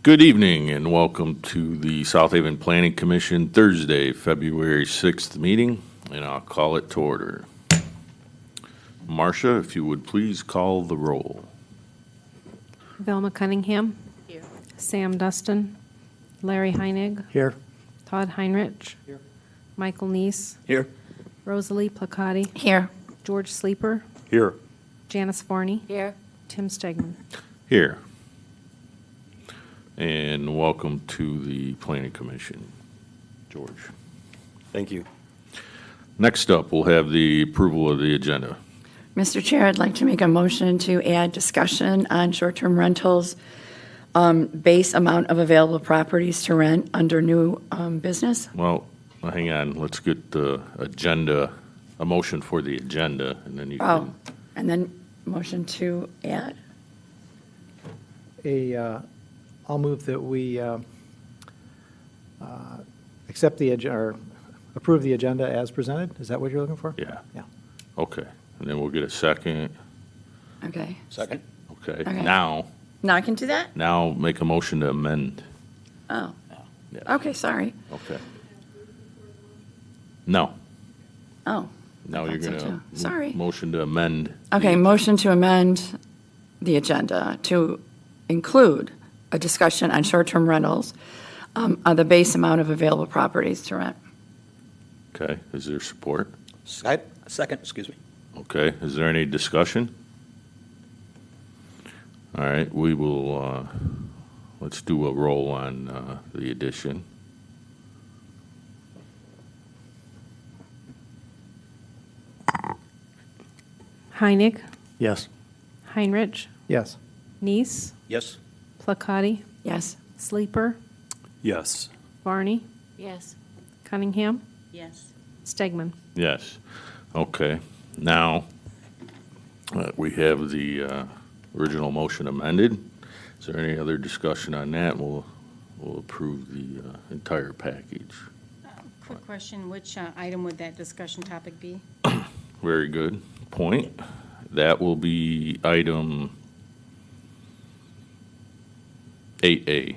Good evening and welcome to the South Haven Planning Commission Thursday, February 6th meeting, and I'll call it to order. Marcia, if you would please call the roll. Velma Cunningham. Here. Sam Dustin. Larry Heinig. Here. Todd Heinrich. Here. Michael Neese. Here. Rosalie Placati. Here. George Sleeper. Here. Janice Varney. Here. Tim Stegman. Here. And welcome to the Planning Commission. George. Thank you. Next up, we'll have the approval of the agenda. Mr. Chair, I'd like to make a motion to add discussion on short-term rentals, base amount of available properties to rent under new business. Well, hang on, let's get the agenda, a motion for the agenda, and then you Oh, can, and then motion to add. I'll move that we accept the or approve the agenda as presented. Is that what you're looking for? yeah. Yeah. Okay, and then we'll get a second. Okay. Second. Okay, Okay. now Now I can do that? make a motion to amend. Oh, Yeah. okay, sorry. Okay. No, Oh, now I you're thought so gonna. too. Sorry. Motion to amend. okay, motion to amend the agenda to include a discussion on short-term rentals, on the base amount of available properties to rent. Okay, is there support? Second, excuse me. Okay, is there any discussion? All right, we will, let's do a roll on the addition. Heinig. Yes. Heinrich. Yes. Neese. Yes? Placati. Yes. Sleeper. Yes. Varney. Yes. Cunningham. Yes. Stegman. Yes. Okay. Now, we have the original motion amended. Is there any other discussion on that? We'll approve the entire package. Quick question, which item would that discussion topic be? Very good point. That will be item 8A.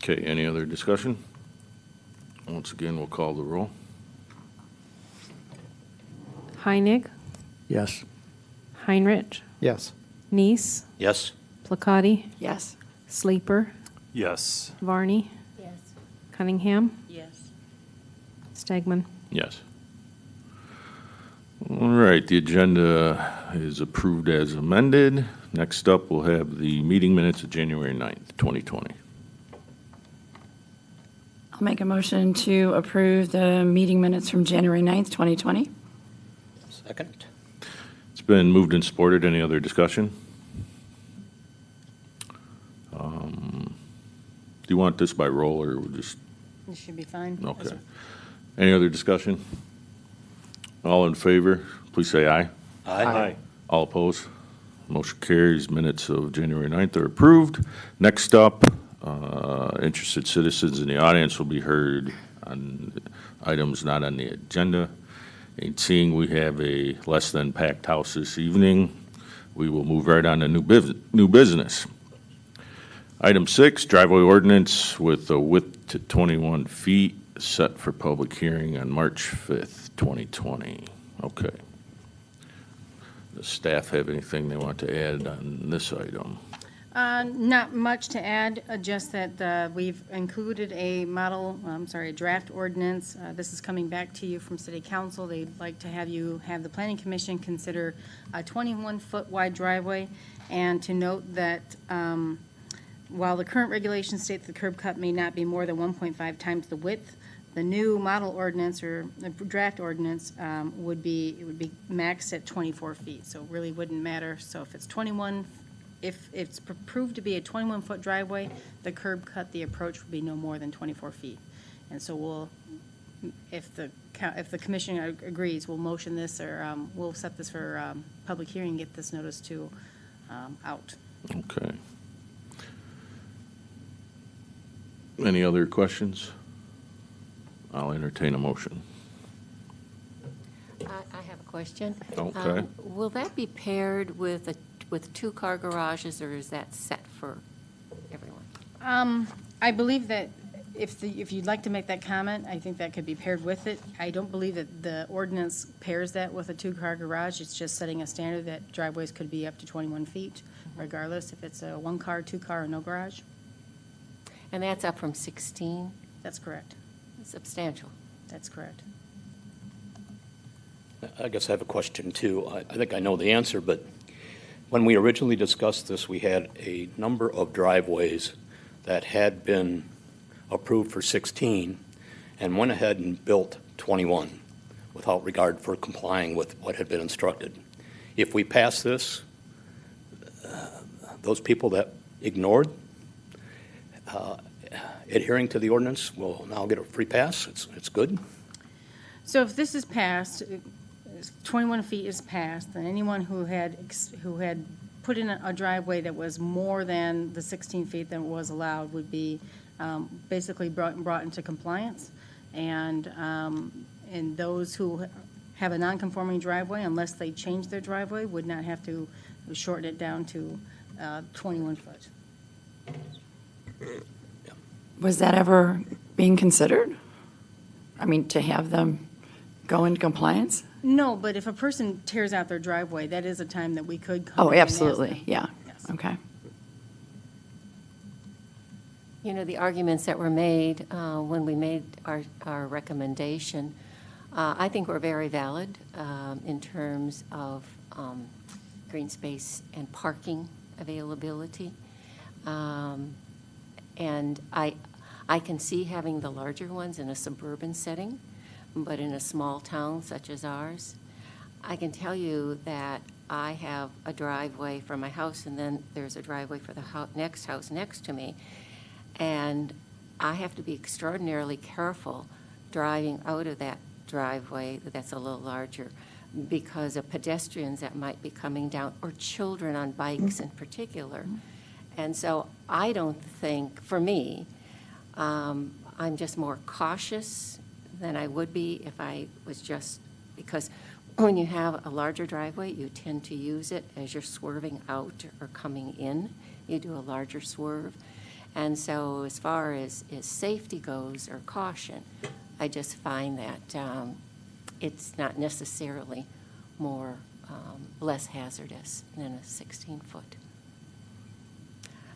Okay, any other discussion? Once again, we'll call the roll. Heinig. Yes. Heinrich. Yes. Neese. Yes? Placati. Yes. Sleeper. Yes. Varney. Yes. Cunningham. Yes. Stegman. Yes. All right, the agenda is approved as amended. Next up, we'll have the meeting minutes of January 9th, 2020. I'll make a motion to approve the meeting minutes from January 9th, 2020. Second? It's been moved and supported. Any other discussion? Do you want this by roll or we'll just, This should be fine. okay. Any other discussion? All in favor, please say aye. Aye. All opposed? Motion carries. Minutes of January 9th are approved. Next up, interested citizens in the audience will be heard on items not on the agenda. And seeing we have a less than packed house this evening, we will move right on to new business. Item 6, driveway ordinance with a width to 21 feet set for public hearing on March 5th, 2020. Okay. Does staff have anything they want to add on this item? Not much to add, just that we've included a draft ordinance. This is coming back to you from City Council. They'd like to have you have the Planning Commission consider a 21-foot wide driveway, and to note that while the current regulations state the curb cut may not be more than 1.5 times the width, the new model ordinance or the draft ordinance would be maxed at 24 feet, so it really wouldn't matter. So if it's 21, if it's proved to be a 21-foot driveway, the curb cut, the approach would be no more than 24 feet. And so if the commission agrees, we'll motion this, or we'll set this for public hearing and get this notice to out. Okay. Any other questions? I'll entertain a motion. I have a question. Okay. Will that be paired with two-car garages, or is that set for everyone? I believe that if you'd like to make that comment, I think that could be paired with it. I don't believe that the ordinance pairs that with a two-car garage. It's just setting a standard that driveways could be up to 21 feet, regardless if it's a one-car, two-car, or no garage. And that's up from 16? That's correct. Substantial. That's correct. I guess I have a question, too. I think I know the answer, but when we originally discussed this, we had a number of driveways that had been approved for 16 and went ahead and built 21 without regard for complying with what had been instructed. If we pass this, those people that ignored adhering to the ordinance will now get a free pass. It's good. So if this is passed, 21 feet is passed, then anyone who had put in a driveway that was more than the 16 feet that was allowed would be basically brought into compliance. And those who have a non-conforming driveway, unless they change their driveway, would not have to shorten it down to 21 foot. Was that ever being considered? I mean, to have them go into compliance? No, but if a person tears out their driveway, that is a time that we could come Oh, in and ask absolutely, them. yeah. Yes. Okay. You know, the arguments that were made when we made our recommendation, I think were very valid in terms of green space and parking availability. And I can see having the larger ones in a suburban setting, but in a small town such as ours, I can tell you that I have a driveway from my house, and then there's a driveway for the next house next to me. And I have to be extraordinarily careful driving out of that driveway that's a little larger because of pedestrians that might be coming down, or children on bikes in particular. And so I don't think, for me, I'm just more cautious than I would be if I was just, because when you have a larger driveway, you tend to use it as you're swerving out or coming in. You do a larger swerve. And so as far as safety goes, or caution, I just find that it's not necessarily less hazardous than a 16-foot.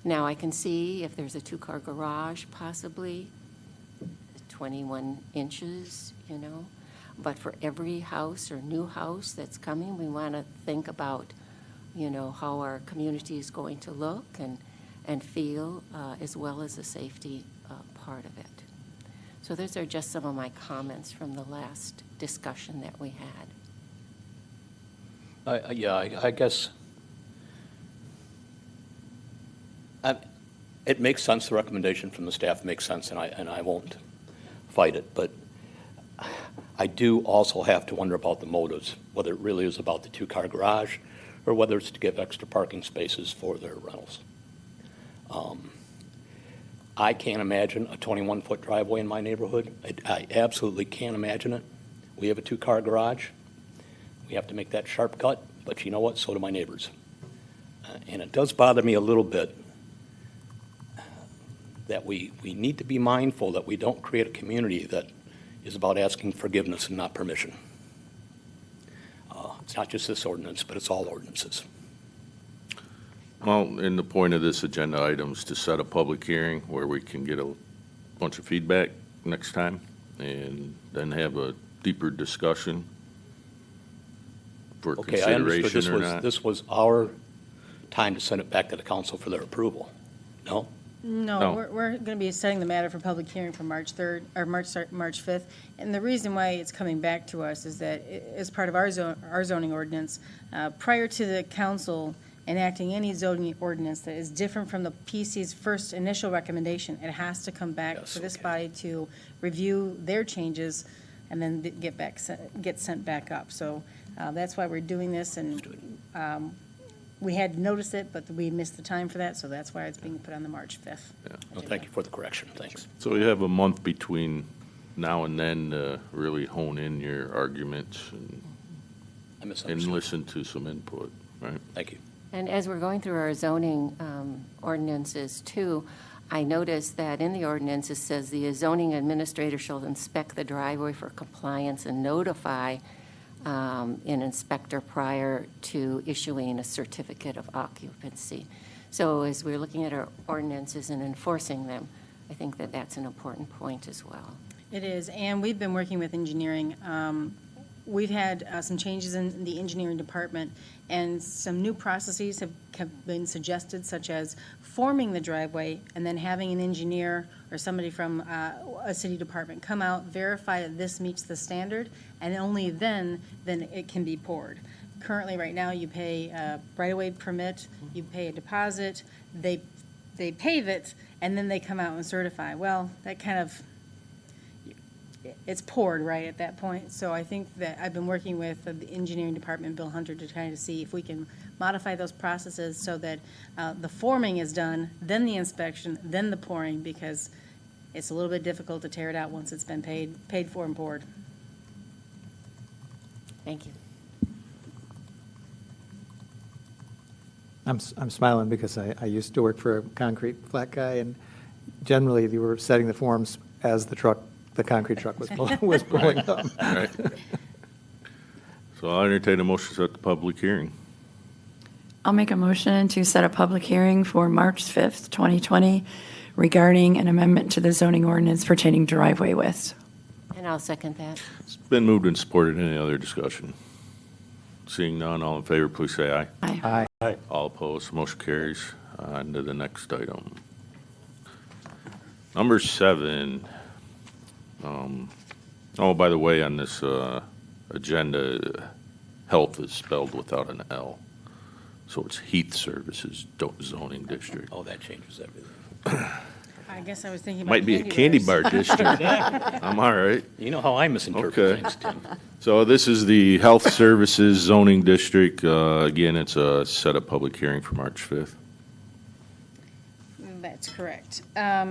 Now, I can see if there's a two-car garage, possibly 21 inches, you know. But for every house or new house that's coming, we want to think about, you know, how our community is going to look and feel, as well as the safety part of it. So those are just some of my comments from the last discussion that we had. I guess it makes sense. The recommendation from the staff makes sense, and I won't fight it. But I do also have to wonder about the motives, whether it really is about the two-car garage or whether it's to give extra parking spaces for their rentals. I can't imagine a 21-foot driveway in my neighborhood. I absolutely can't imagine it. We have a two-car garage. We have to make that sharp cut, but you know what? So do my neighbors. And it does bother me a little bit that we need to be mindful that we don't create a community that is about asking forgiveness and not permission. It's not just this ordinance, but it's all ordinances. Well, and the point of this agenda item is to set a public hearing where we can get a bunch of feedback next time and then have a deeper discussion for Okay, I understood consideration or not. this was our time to send it back to the council for their approval. No? No, No. we're going to be setting the matter for public hearing for March 3rd, or March 5th. And the reason why it's coming back to us is that as part of our zoning ordinance, prior to the council enacting any zoning ordinance that is different from the PC's first initial recommendation, it has to come back Yes, to this okay. body to review their changes and then get sent back up. So that's why we're doing this, and we had to notice it, but we missed the time for that, so that's why it's being put on the March 5th. Well, thank you for the correction. Thanks. So you have a month between now and then to really hone in your arguments and and misunderstood. listen to some input, right? Thank you. And as we're going through our zoning ordinances too, I noticed that in the ordinance, it says the zoning administrator shall inspect the driveway for compliance and notify an inspector prior to issuing a certificate of occupancy. So as we're looking at our ordinances and enforcing them, I think that that's an important point as well. It is, and we've been working with engineering. We've had some changes in the engineering department, and some new processes have been suggested, such as forming the driveway and then having an engineer or somebody from a city department come out, verify that this meets the standard, and only then it can be poured. Currently, right now, you pay a right-of-way permit, you pay a deposit, they pave it, and then they come out and certify. Well, that kind of, it's poured right at that point. So I think that I've been working with the engineering department, Bill Hunter, to try to see if we can modify those processes so that the forming is done, then the inspection, then the pouring, because it's a little bit difficult to tear it out once it's been paid for and poured. Thank you. I'm smiling because I used to work for a concrete flat guy, and generally, you were setting the forms as the concrete truck was pulling up. Right. So I'll entertain a motion to set the public hearing. I'll make a motion to set a public hearing for March 5th, 2020, regarding an amendment to the zoning ordinance pertaining to driveway widths. And I'll second that. It's been moved and supported. Any other discussion? Seeing none, all in favor, please say aye. Aye. Aye. All opposed, motion carries. On to the next item. Number 7. Oh, by the way, on this agenda, health is spelled without an L. So it's Heath Services Zoning District. Oh, that changes everything. I guess I was thinking about Might be a candy bars. bar district. I'm all right. You know how I misinterpret Okay. things, Tim. So this is the Health Services Zoning District. Again, it's a set up public hearing for March 5th. That's correct.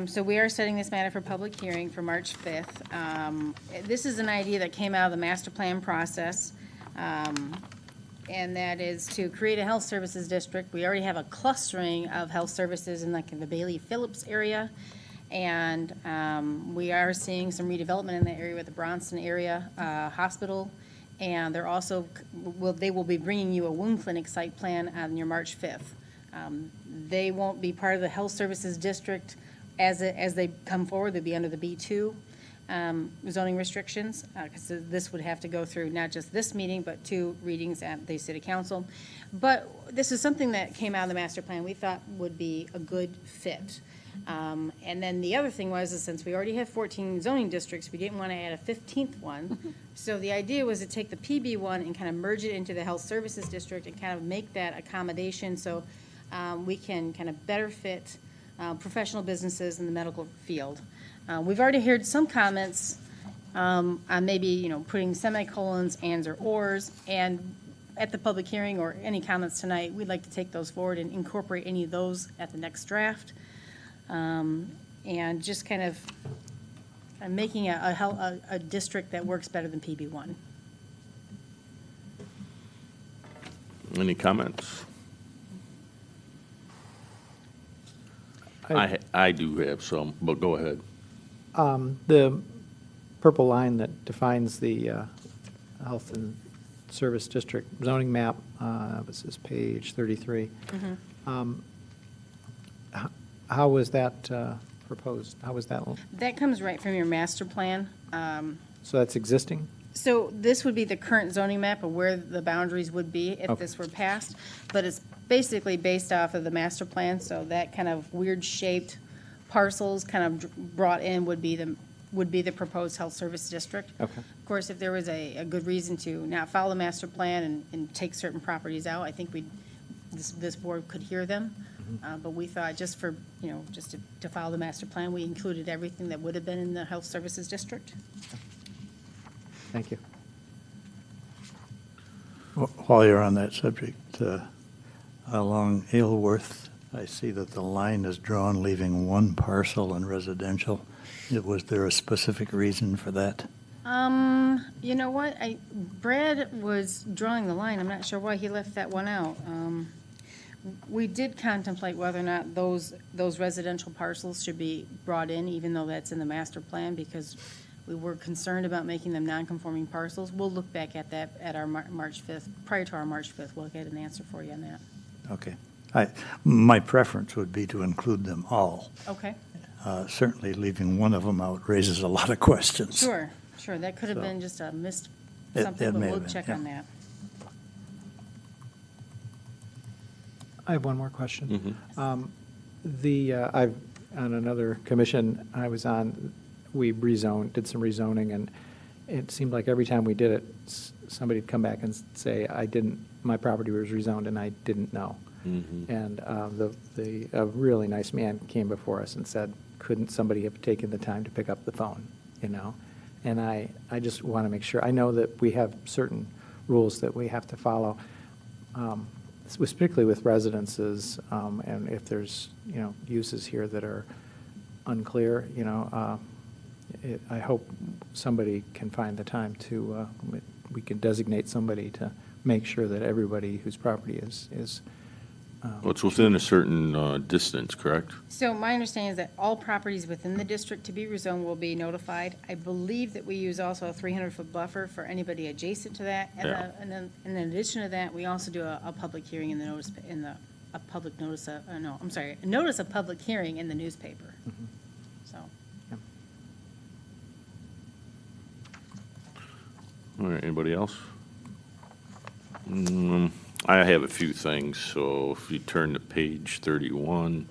So we are setting this matter for public hearing for March 5th. This is an idea that came out of the master plan process, and that is to create a health services district. We already have a clustering of health services in like the Bailey Phillips area, and we are seeing some redevelopment in the area with the Bronson area hospital, and they're also, they will be bringing you a wound clinic site plan on your March 5th. They won't be part of the health services district as they come forward. They'll be under the B2 zoning restrictions, because this would have to go through not just this meeting, but 2 readings at the city council. But this is something that came out of the master plan we thought would be a good fit. And then the other thing was, is since we already have 14 zoning districts, we didn't want to add a 15th one. So the idea was to take the PB one and kind of merge it into the health services district and kind of make that accommodation so we can kind of better fit professional businesses in the medical field. We've already heard some comments on maybe, putting semicolons, ands, or ors, and at the public hearing or any comments tonight, we'd like to take those forward and incorporate any of those at the next draft. And just kind of making a district that works better than PB1. Any comments? I do have some, but go ahead. The purple line that defines the health and service district zoning map, this is page 33. How was that proposed? How was that? That comes right from your master plan. So that's existing? So this would be the current zoning map of where the boundaries would be if Okay. this were passed, but it's basically based off of the master plan, so that kind of weird-shaped parcels kind of brought in would be the proposed health service district. Okay. Of course, if there was a good reason to not follow the master plan and take certain properties out, I think this board could hear them. But we thought just for, just to follow the master plan, we included everything that would have been in the health services district. Thank you. While you're on that subject, along Aylworth, I see that the line is drawn leaving one parcel in residential. Was there a specific reason for that? You know what, Brad was drawing the line, I'm not sure why he left that one out. We did contemplate whether or not those residential parcels should be brought in, even though that's in the master plan, because we were concerned about making them non-conforming parcels. We'll look back at that at our March 5th, prior to our March 5th, we'll get an answer for you on that. Okay. My preference would be to include them all. Okay, Certainly leaving one of them out raises a lot of questions. sure, that could have So- been just a missed It something, but may we'll have been, check yeah. on that. I have one more question. I've, on another commission I was on, we did some rezoning, and it seemed like every time we did it, somebody'd come back and say, my property was rezoned and I didn't know. And a really nice man came before us and said, couldn't somebody have taken the time to pick up the phone, you know? And I just want to make sure, I know that we have certain rules that we have to follow, particularly with residences, and if there's, uses here that are unclear, I hope somebody can find the time to, we can designate somebody to make sure that everybody whose property is. Well, it's within a certain distance, correct? So my understanding is that all properties within the district to be rezoned will be notified. I believe that we use also a 300-foot buffer for anybody adjacent to that. Yeah. And then in addition to that, we also do a public hearing in the notice, a public notice of, a notice of public hearing in the newspaper. So, All right, anybody else? I have a few things, so if you turn to page 31,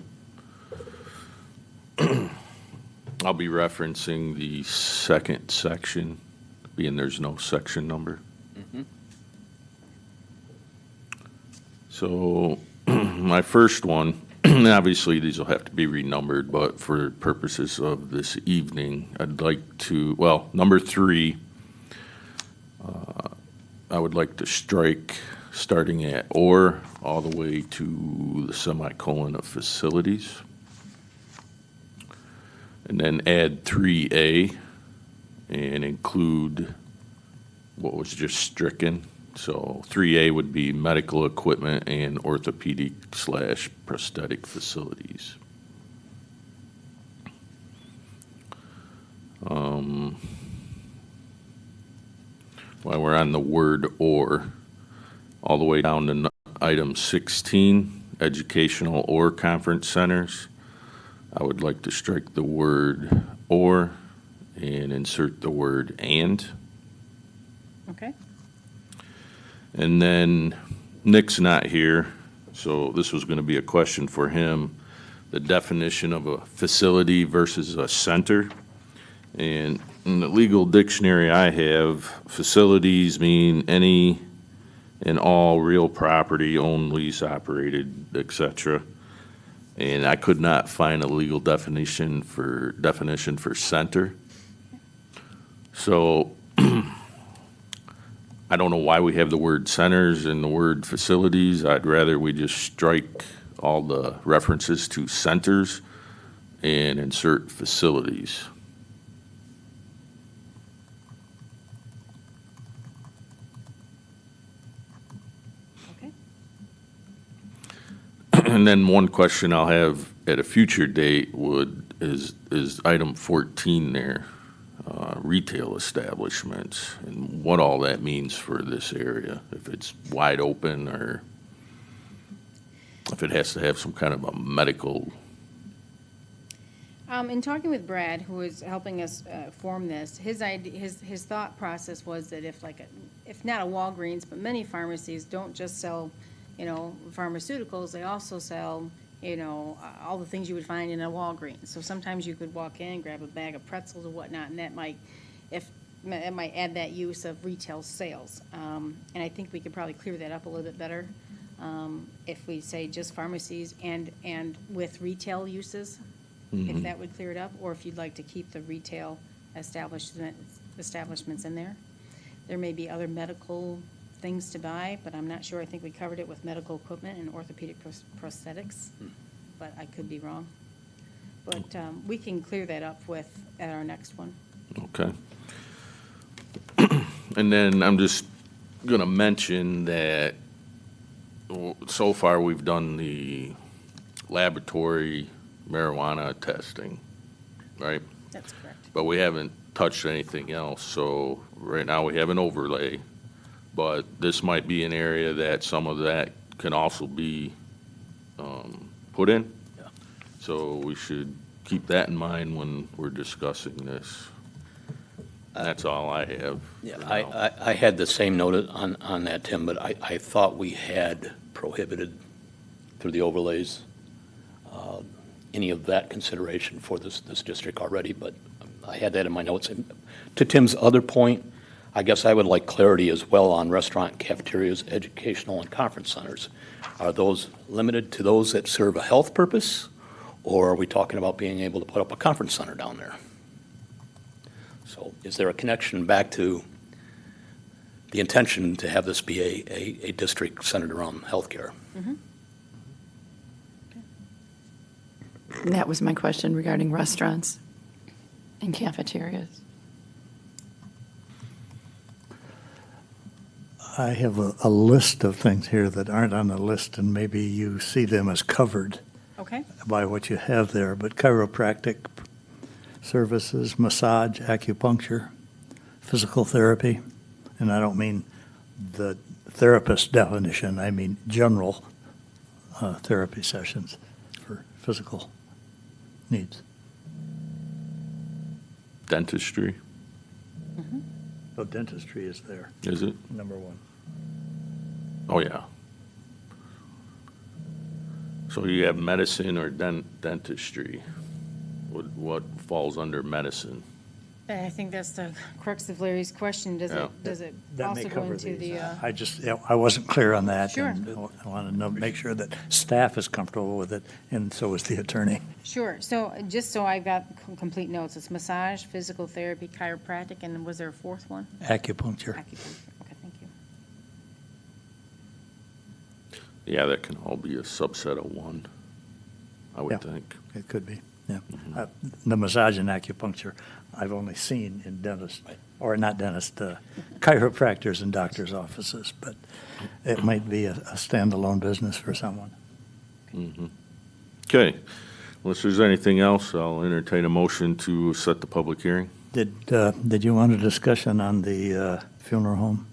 I'll be referencing the second section, being there's no section number. So my first one, obviously these will have to be renumbered, but for purposes of this evening, I'd like to, number 3, I would like to strike starting at or all the way to the semicolon of facilities. And then add 3A and include what was just stricken. So 3A would be medical equipment and orthopedic/prosthetic facilities. While we're on the word or, all the way down to item 16, educational or conference centers, I would like to strike the word or and insert the word and. okay. And then Nick's not here, so this was going to be a question for him. The definition of a facility versus a center. And in the legal dictionary I have, facilities mean any and all real property owned, leased, operated, etc. And I could not find a legal definition for center. So I don't know why we have the word centers and the word facilities. I'd rather we just strike all the references to centers and insert facilities. Okay. And then one question I'll have at a future date is item 14 there, retail establishments, and what all that means for this area, if it's wide open or if it has to have some kind of a medical. In talking with Brad, who is helping us form this, his idea, his thought process was that if not a Walgreens, but many pharmacies don't just sell, pharmaceuticals, they also sell, all the things you would find in a Walgreens. So sometimes you could walk in, grab a bag of pretzels or whatnot, and that might add that use of retail sales. And I think we could probably clear that up a little bit better if we say just pharmacies and with retail uses. If that would clear it up, or if you'd like to keep the retail establishments in there. There may be other medical things to buy, but I'm not sure. I think we covered it with medical equipment and orthopedic prosthetics, but I could be wrong. But we can clear that up at our next one. Okay. And then I'm just going to mention that so far we've done the laboratory marijuana testing, right? That's correct. But we haven't touched anything else. So right now we have an overlay, but this might be an area that some of that can also be put in. Yeah. So we should keep that in mind when we're discussing this. That's all I have. Yeah, for now. I had the same note on that, Tim, but I thought we had prohibited through the overlays any of that consideration for this district already, but I had that in my notes. And to Tim's other point, I guess I would like clarity as well on restaurant, cafeterias, educational, and conference centers. Are those limited to those that serve a health purpose, or are we talking about being able to put up a conference center down there? So is there a connection back to the intention to have this be a district centered around healthcare? And that was my question regarding restaurants and cafeterias. I have a list of things here that aren't on the list, and maybe you see them as covered Okay, by what you have there, but chiropractic services, massage, acupuncture, physical therapy, and I don't mean the therapist definition, I mean general therapy sessions for physical needs. Dentistry, Oh, dentistry is there, is it? number one. Oh, yeah. So you have medicine or dentistry? What falls under medicine? I think that's the crux of Larry's question. Does Yeah. it That may also go cover into these. the, I wasn't clear on that. Sure. And I want to make sure that staff is comfortable with it, and so is the attorney. sure, so just so I've got complete notes, it's massage, physical therapy, chiropractic, and was there a fourth one? Acupuncture. Acupuncture, okay, thank you. Yeah, that can all be a subset of one, I would Yeah. think. It could be, yeah. The massage and acupuncture, I've only seen in dentists, or not dentists, chiropractors and doctors' offices, but it might be a standalone business for someone. Okay, unless there's anything else, I'll entertain a motion to set the public hearing. Did you want a discussion on the funeral home?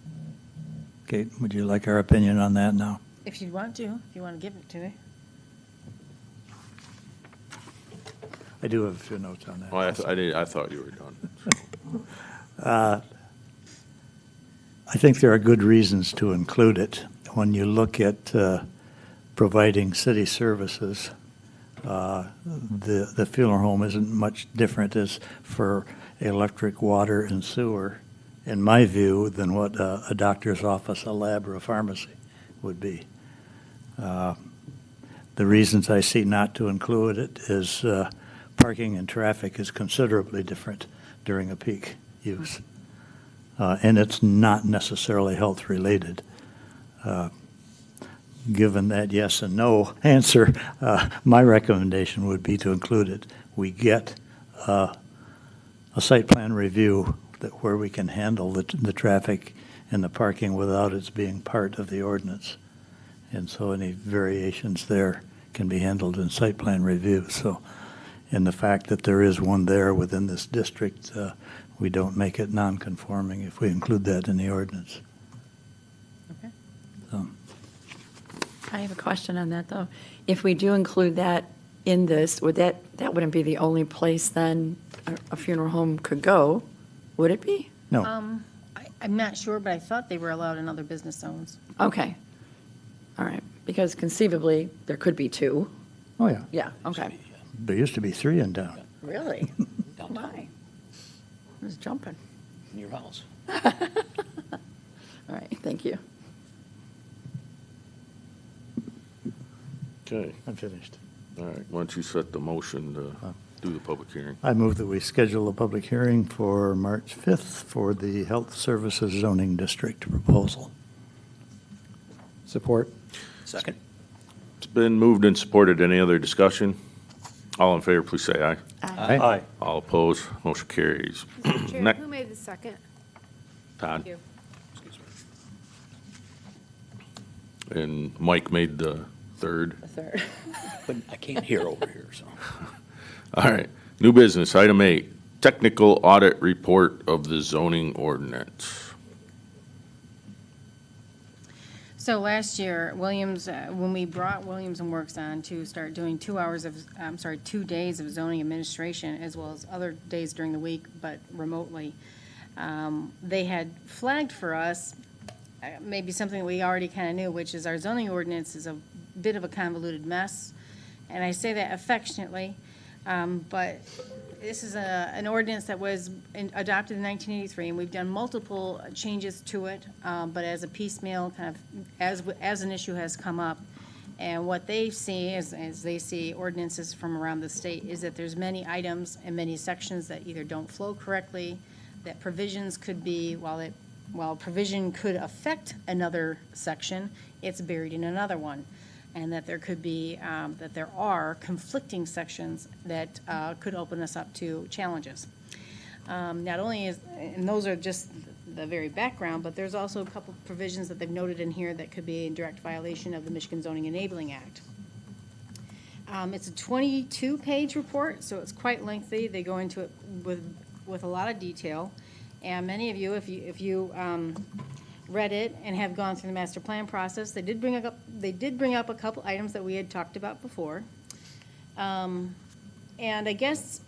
Kate, would you like our opinion on that now? If you want to give it to me. I do have a few notes on that. Oh, I thought you were done. I think there are good reasons to include it. When you look at providing city services, the funeral home isn't much different as for electric, water, and sewer, in my view, than what a doctor's office, a lab, or a pharmacy would be. The reasons I see not to include it is parking and traffic is considerably different during a peak use. And it's not necessarily health-related. Given that yes and no answer, my recommendation would be to include it. We get a site plan review where we can handle the traffic and the parking without it being part of the ordinance. And so any variations there can be handled in site plan review. So, and the fact that there is one there within this district, we don't make it non-conforming if we include that in the ordinance. Okay. So, I have a question on that, though. If we do include that in this, that wouldn't be the only place then a funeral home could go, would it be? no, I'm not sure, but I thought they were allowed in other business zones. Okay. All right, because conceivably, there could be two. oh yeah, Yeah, okay. there used to be 3 in town. Really? Downtown, My, I was jumping. in your house. All right, thank you. Okay, I'm finished. all right, why don't you set the motion to do the public hearing? I move that we schedule a public hearing for March 5th for the Health Services Zoning District proposal. Support. Second? It's been moved and supported. Any other discussion? All in favor, please say aye. Aye. All opposed, motion carries. Chair, Next, who made the second? Todd? Thank you. And Mike made the third. A third. But I can't hear over here, so. All right. New business, item 8, technical audit report of the zoning ordinance. So last year, Williams, when we brought Williams and Works on to start doing 2 days of zoning administration, as well as other days during the week, but remotely, they had flagged for us maybe something that we already kind of knew, which is our zoning ordinance is a bit of a convoluted mess. And I say that affectionately, but this is an ordinance that was adopted in 1983, and we've done multiple changes to it, but as a piecemeal, kind of as an issue has come up. And what they see, as they see ordinances from around the state, is that there's many items and many sections that either don't flow correctly, that provisions could be, while provision could affect another section, it's buried in another one. And that there could be, that there are conflicting sections that could open us up to challenges. Not only and those are just the very background, but there's also a couple provisions that they've noted in here that could be in direct violation of the Michigan Zoning Enabling Act. It's a 22-page report, so it's quite lengthy. They go into it with a lot of detail. And many of you, if you read it and have gone through the master plan process, they did bring up a couple items that we had talked about before. And I guess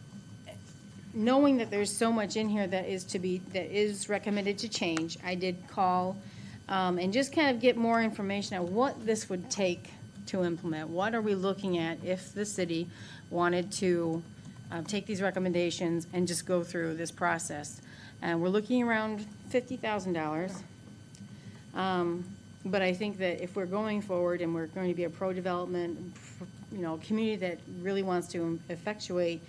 knowing that there's so much in here that is recommended to change, I did call and just kind of get more information on what this would take to implement. What are we looking at if the city wanted to take these recommendations and just go through this process? And we're looking around $50,000. But I think that if we're going forward and we're going to be a pro-development, community that really wants to effectuate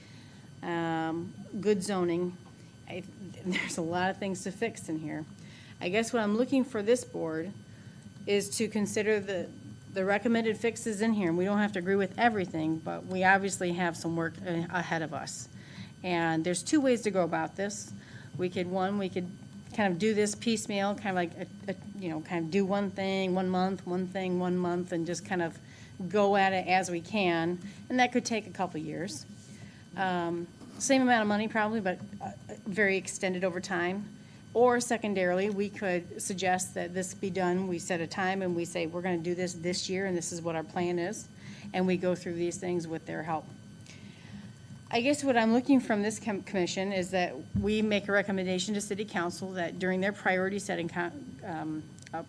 good zoning, there's a lot of things to fix in here. I guess what I'm looking for this board is to consider the recommended fixes in here. And we don't have to agree with everything, but we obviously have some work ahead of us. And there's 2 ways to go about this. We could kind of do this piecemeal, kind of like, kind of do one thing, 1 month, one thing, 1 month, and just kind of go at it as we can. And that could take a couple years. Same amount of money probably, but very extended over time. Or secondarily, we could suggest that this be done. We set a time and we say, we're going to do this year, and this is what our plan is. And we go through these things with their help. I guess what I'm looking from this commission is that we make a recommendation to City Council that during their priority setting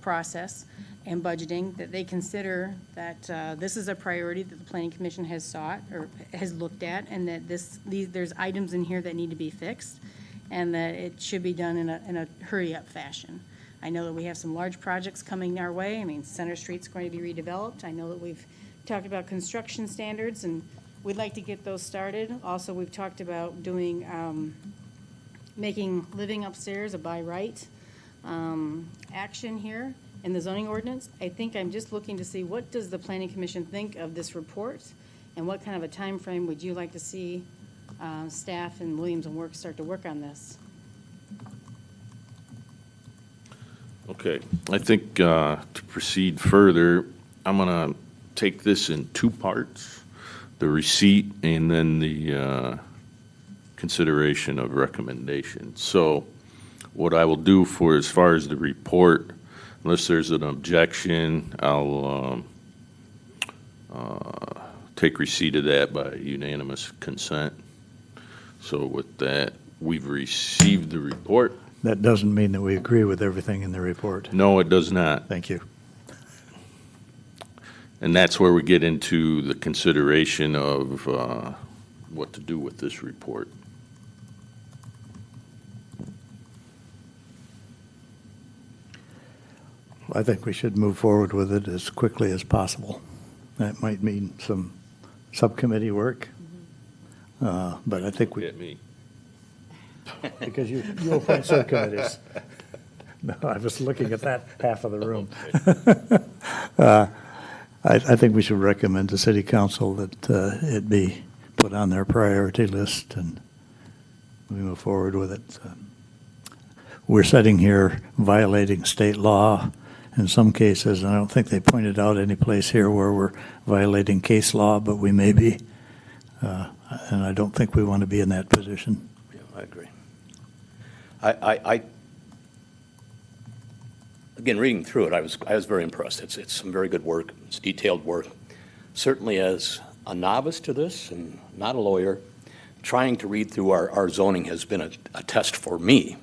process and budgeting, that they consider that this is a priority that the Planning Commission has sought or has looked at, and that there's items in here that need to be fixed, and that it should be done in a hurry-up fashion. I know that we have some large projects coming our way. I mean, Center Street's going to be redeveloped. I know that we've talked about construction standards, and we'd like to get those started. Also, we've talked about doing, making living upstairs a by right action here in the zoning ordinance. I think I'm just looking to see what does the Planning Commission think of this report, and what kind of a time frame would you like to see staff and Williams and Works start to work on this? Okay, I think to proceed further, I'm going to take this in 2 parts, the receipt and then the consideration of recommendations. So what I will do for as far as the report, unless there's an objection, I'll take receipt of that by unanimous consent. So with that, we've received the report. That doesn't mean that we agree with everything in the report. No, it does not. Thank you. And that's where we get into the consideration of what to do with this report. I think we should move forward with it as quickly as possible. That might mean some subcommittee work, but I think we, Get me. because you appoint subcommittees. No, I was looking at that half of the room. I think we should recommend to City Council that it be put on their priority list and we move forward with it. We're sitting here violating state law in some cases, and I don't think they pointed out any place here where we're violating case law, but we may be. And I don't think we want to be in that position. Yeah, I agree. I again, reading through it, I was very impressed. It's some very good work. It's detailed work. Certainly as a novice to this and not a lawyer, trying to read through our zoning has been a test for me.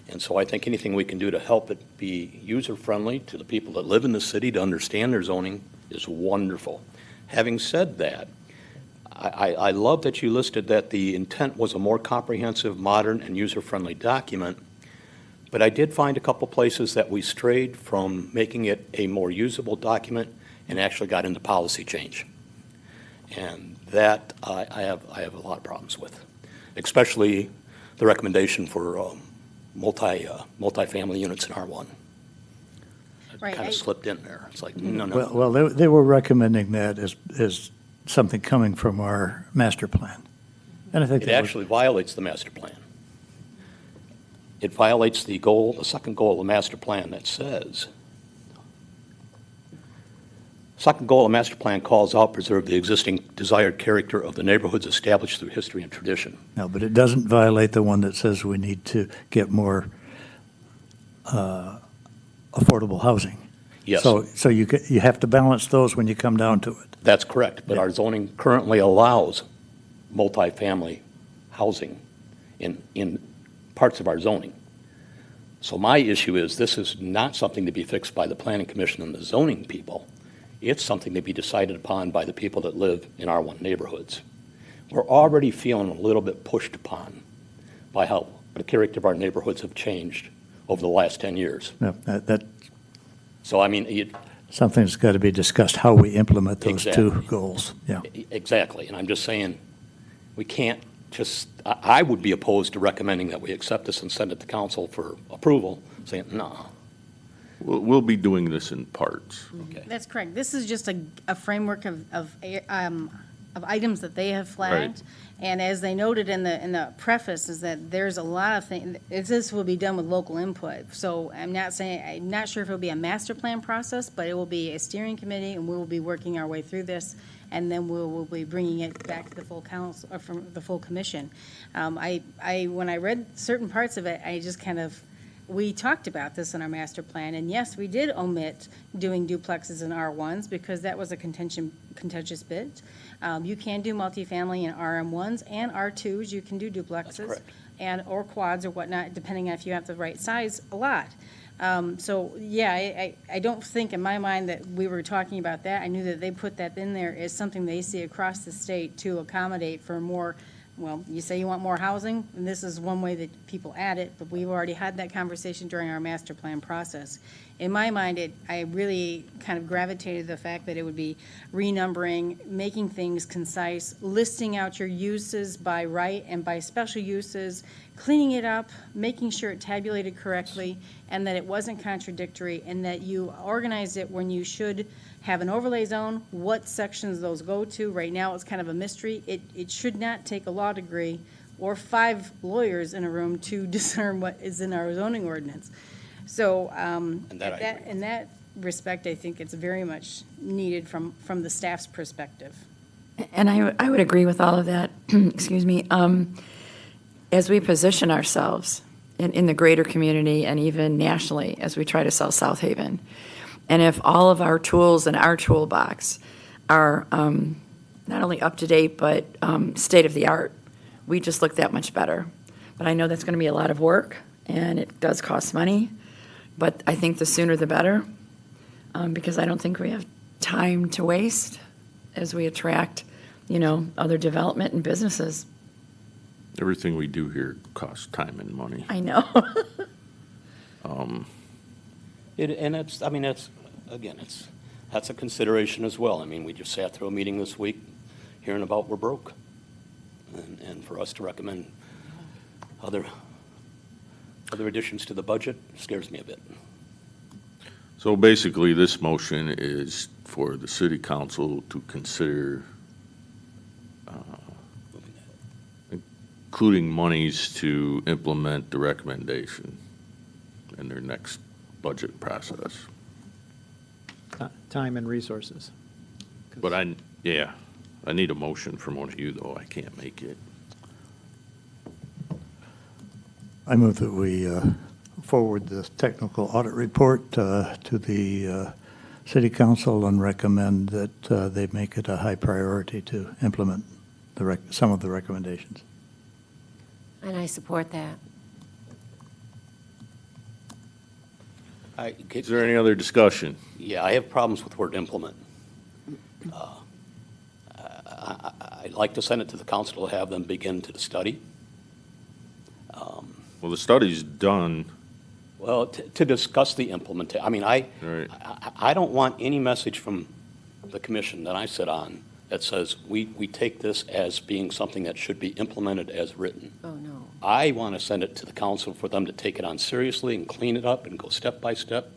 And so I think anything we can do to help it be user-friendly to the people that live in the city to understand their zoning is wonderful. Having said that, I love that you listed that the intent was a more comprehensive, modern, and user-friendly document, but I did find a couple places that we strayed from making it a more usable document and actually got into policy change. And that I have a lot of problems with, especially the recommendation for multifamily units in R1. Right, Kind I- of slipped in there. It's like, no. Well, they were recommending that as something coming from our master plan. And I think It that was- actually violates the master plan. It violates the second goal of the master plan that says, second goal of the master plan calls out preserve the existing desired character of the neighborhoods established through history and tradition. No, but it doesn't violate the one that says we need to get more affordable housing. Yes. So you have to balance those when you come down to it. That's correct, but our zoning currently allows multifamily housing in parts of our zoning. So my issue is this is not something to be fixed by the planning commission and the zoning people. It's something to be decided upon by the people that live in R1 neighborhoods. We're already feeling a little bit pushed upon by how the character of our neighborhoods have changed over the last 10 years. No, that So, I mean, something's got to be discussed, how we implement those two Exactly. goals. Yeah. exactly, and I'm just saying, we can't just, I would be opposed to recommending that we accept this and send it to council for approval, saying, no. We'll be doing this in parts. Okay. That's correct. This is just a framework of items that they have flagged. And as they noted in the preface, is that there's a lot of things, this will be done with local input. So I'm not sure if it'll be a master plan process, but it will be a steering committee, and we will be working our way through this, and then we'll be bringing it back to the full council, or from the full commission. When I read certain parts of it, I just kind of, we talked about this in our master plan, and yes, we did omit doing duplexes in R1s because that was a contentious bit. You can do multifamily in RM1s and R2s. You can do duplexes correct. or quads or whatnot, depending on if you have the right size, a lot. So, yeah, I don't think in my mind that we were talking about that. I knew that they put that in there as something they see across the state to accommodate for more. Well, you say you want more housing, and this is one way that people add it, but we've already had that conversation during our master plan process. In my mind, I really kind of gravitated to the fact that it would be renumbering, making things concise, listing out your uses by right and by special uses, cleaning it up, making sure it tabulated correctly, and that it wasn't contradictory, and that you organized it when you should have an overlay zone, what sections those go to. Right now, it's kind of a mystery. It should not take a law degree or 5 lawyers in a room to discern what is in our zoning ordinance. So that I agree in that respect, I think it's very much needed from the staff's perspective. And I would agree with all of that, excuse me. As we position ourselves in the greater community and even nationally as we try to sell South Haven, and if all of our tools in our toolbox are not only up to date, but state of the art, we just look that much better. But I know that's going to be a lot of work, and it does cost money. But I think the sooner the better, because I don't think we have time to waste as we attract, other development and businesses. Everything we do here costs time and money. I know. That's a consideration as well. I mean, we just sat through a meeting this week hearing about we're broke. And for us to recommend other additions to the budget scares me a bit. So basically, this motion is for the city council to consider including monies to implement the recommendation in their next budget process. time and resources. But I need a motion from one of you, though. I can't make it. I move that we forward the technical audit report to the city council and recommend that they make it a high priority to implement some of the recommendations. And I support that. Is there any other discussion? Yeah, I have problems with the word implement. I'd like to send it to the council to have them begin to study. Well, the study's done. Well, to discuss the implementation. I mean, I don't want any message from the commission that I sit on that says we take this as being something that should be implemented as written. Oh, no. I want to send it to the council for them to take it on seriously and clean it up and go step by step.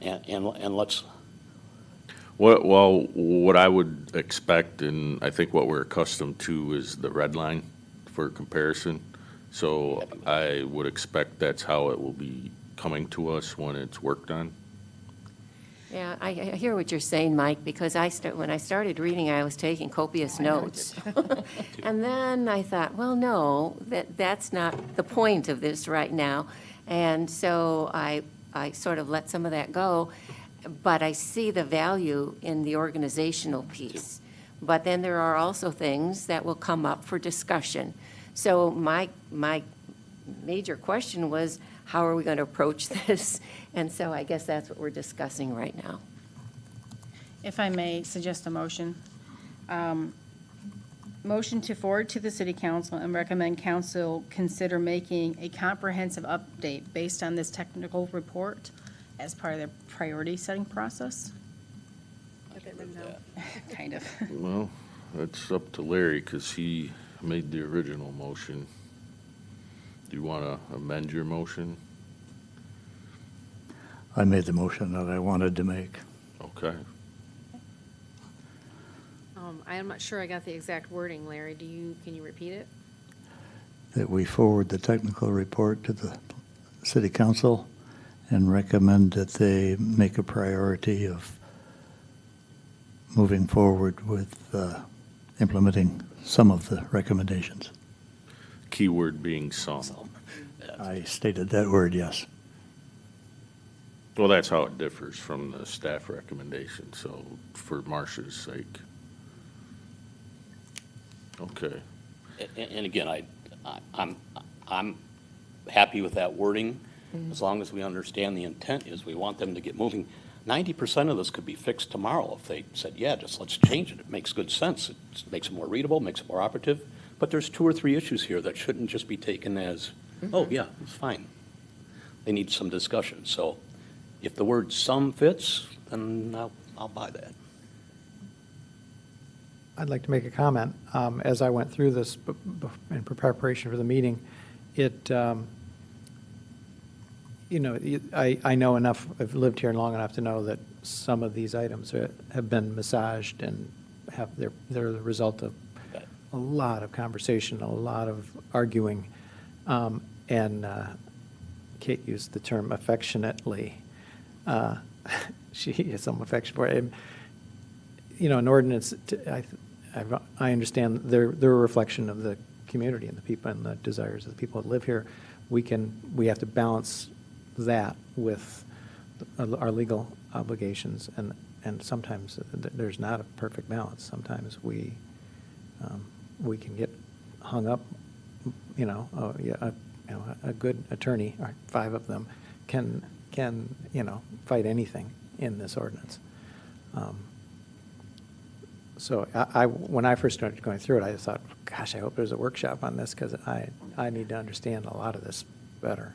And let's, What I would expect, and I think what we're accustomed to, is the red line for comparison. So I would expect that's how it will be coming to us when it's worked on. Yeah, I hear what you're saying, Mike, because when I started reading, I was taking copious notes. And then I thought, well, no, that's not the point of this right now. And so I sort of let some of that go, but I see the value in the organizational piece. But then there are also things that will come up for discussion. So my major question was, how are we going to approach this? And so I guess that's what we're discussing right now. If I may suggest a motion. Motion to forward to the city council and recommend council consider making a comprehensive update based on this technical report as part of their priority setting process. Kind of. Well, that's up to Larry, because he made the original motion. Do you want to amend your motion? I made the motion that I wanted to make. Okay. I'm not sure I got the exact wording, Larry. Can you repeat it? That we forward the technical report to the city council and recommend that they make a priority of moving forward with implementing some of the recommendations. Keyword being some. I stated that word, yes. Well, that's how it differs from the staff recommendation, so for Marcia's sake. Okay. and again, I'm happy with that wording, as long as we understand the intent is we want them to get moving. 90% of this could be fixed tomorrow if they said, yeah, just let's change it. It makes good sense. It makes it more readable, makes it more operative. But there's 2 or 3 issues here that shouldn't just be taken as, oh, yeah, it's fine. They need some discussion. So if the word some fits, then I'll buy that. I'd like to make a comment. As I went through this in preparation for the meeting, I know enough, I've lived here long enough to know that some of these items have been massaged and they're the result of a lot of conversation, a lot of arguing, and Kate used the term affectionately. She has some affection for it. An ordinance, I understand they're a reflection of the community and the people and the desires of the people that live here. We have to balance that with our legal obligations, and sometimes there's not a perfect balance. Sometimes we can get hung up. A good attorney, or 5 of them, can fight anything in this ordinance. So when I first started going through it, I just thought, gosh, I hope there's a workshop on this, because I need to understand a lot of this better.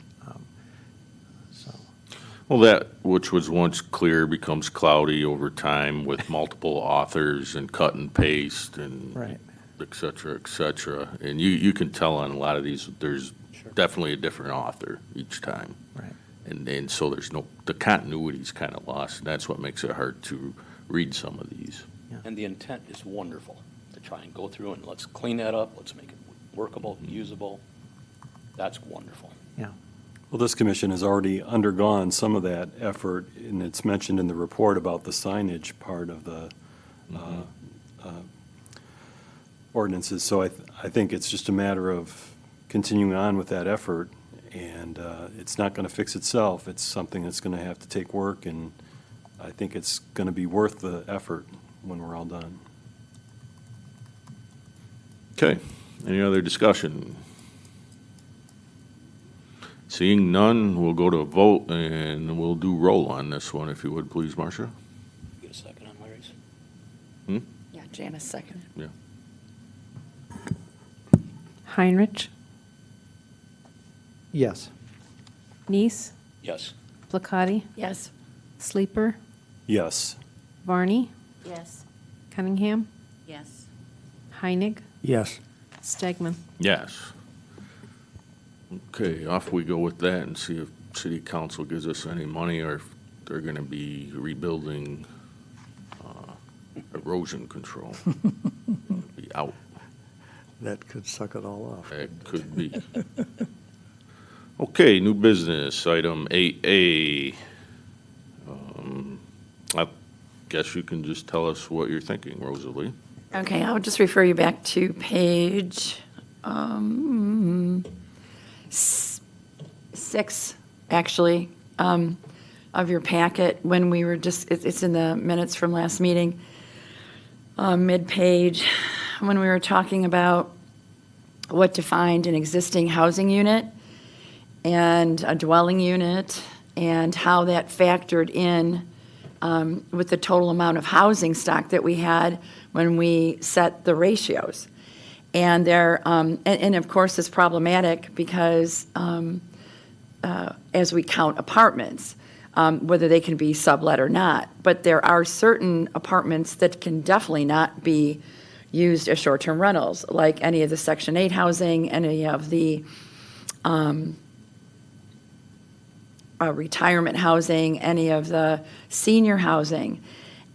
Well, that which was once clear becomes cloudy over time with multiple authors and cut and paste and Right. et cetera, et cetera. And you can tell on a lot of these, there's definitely a different author each time. Right. And so the continuity's kind of lost, and that's what makes it hard to read some of these. And the intent is wonderful, to try and go through and let's clean that up, let's make it workable, usable. That's wonderful. Yeah. Well, this commission has already undergone some of that effort, and it's mentioned in the report about the signage part of the ordinances. So I think it's just a matter of continuing on with that effort, and it's not going to fix itself. It's something that's going to have to take work, and I think it's going to be worth the effort when we're all done. Okay, any other discussion? Seeing none, we'll go to a vote, and we'll do roll on this one, if you would, please, Marcia. Get a second on Larry's? Yeah, Janice seconded. Yeah. Heinrich, Yes. Neese, Yes. Placati, Yes. Sleeper, Yes. Varney, Yes. Cunningham, Yes. Heinig, Yes. Stegman. Yes. Okay, off we go with that and see if city council gives us any money or if they're gonna be rebuilding erosion control. Be out, That could suck it all off. it could be. Okay, new business, item 8A. I guess you can just tell us what you're thinking, Rosalie. Okay, I'll just refer you back to page 6, actually, of your packet, when we were just, it's in the minutes from last meeting, mid-page, when we were talking about what defined an existing housing unit and a dwelling unit, and how that factored in with the total amount of housing stock that we had when we set the ratios. And there, and of course, it's problematic because as we count apartments, whether they can be sublet or not, but there are certain apartments that can definitely not be used as short-term rentals, like any of the Section 8 housing, any of the retirement housing, any of the senior housing.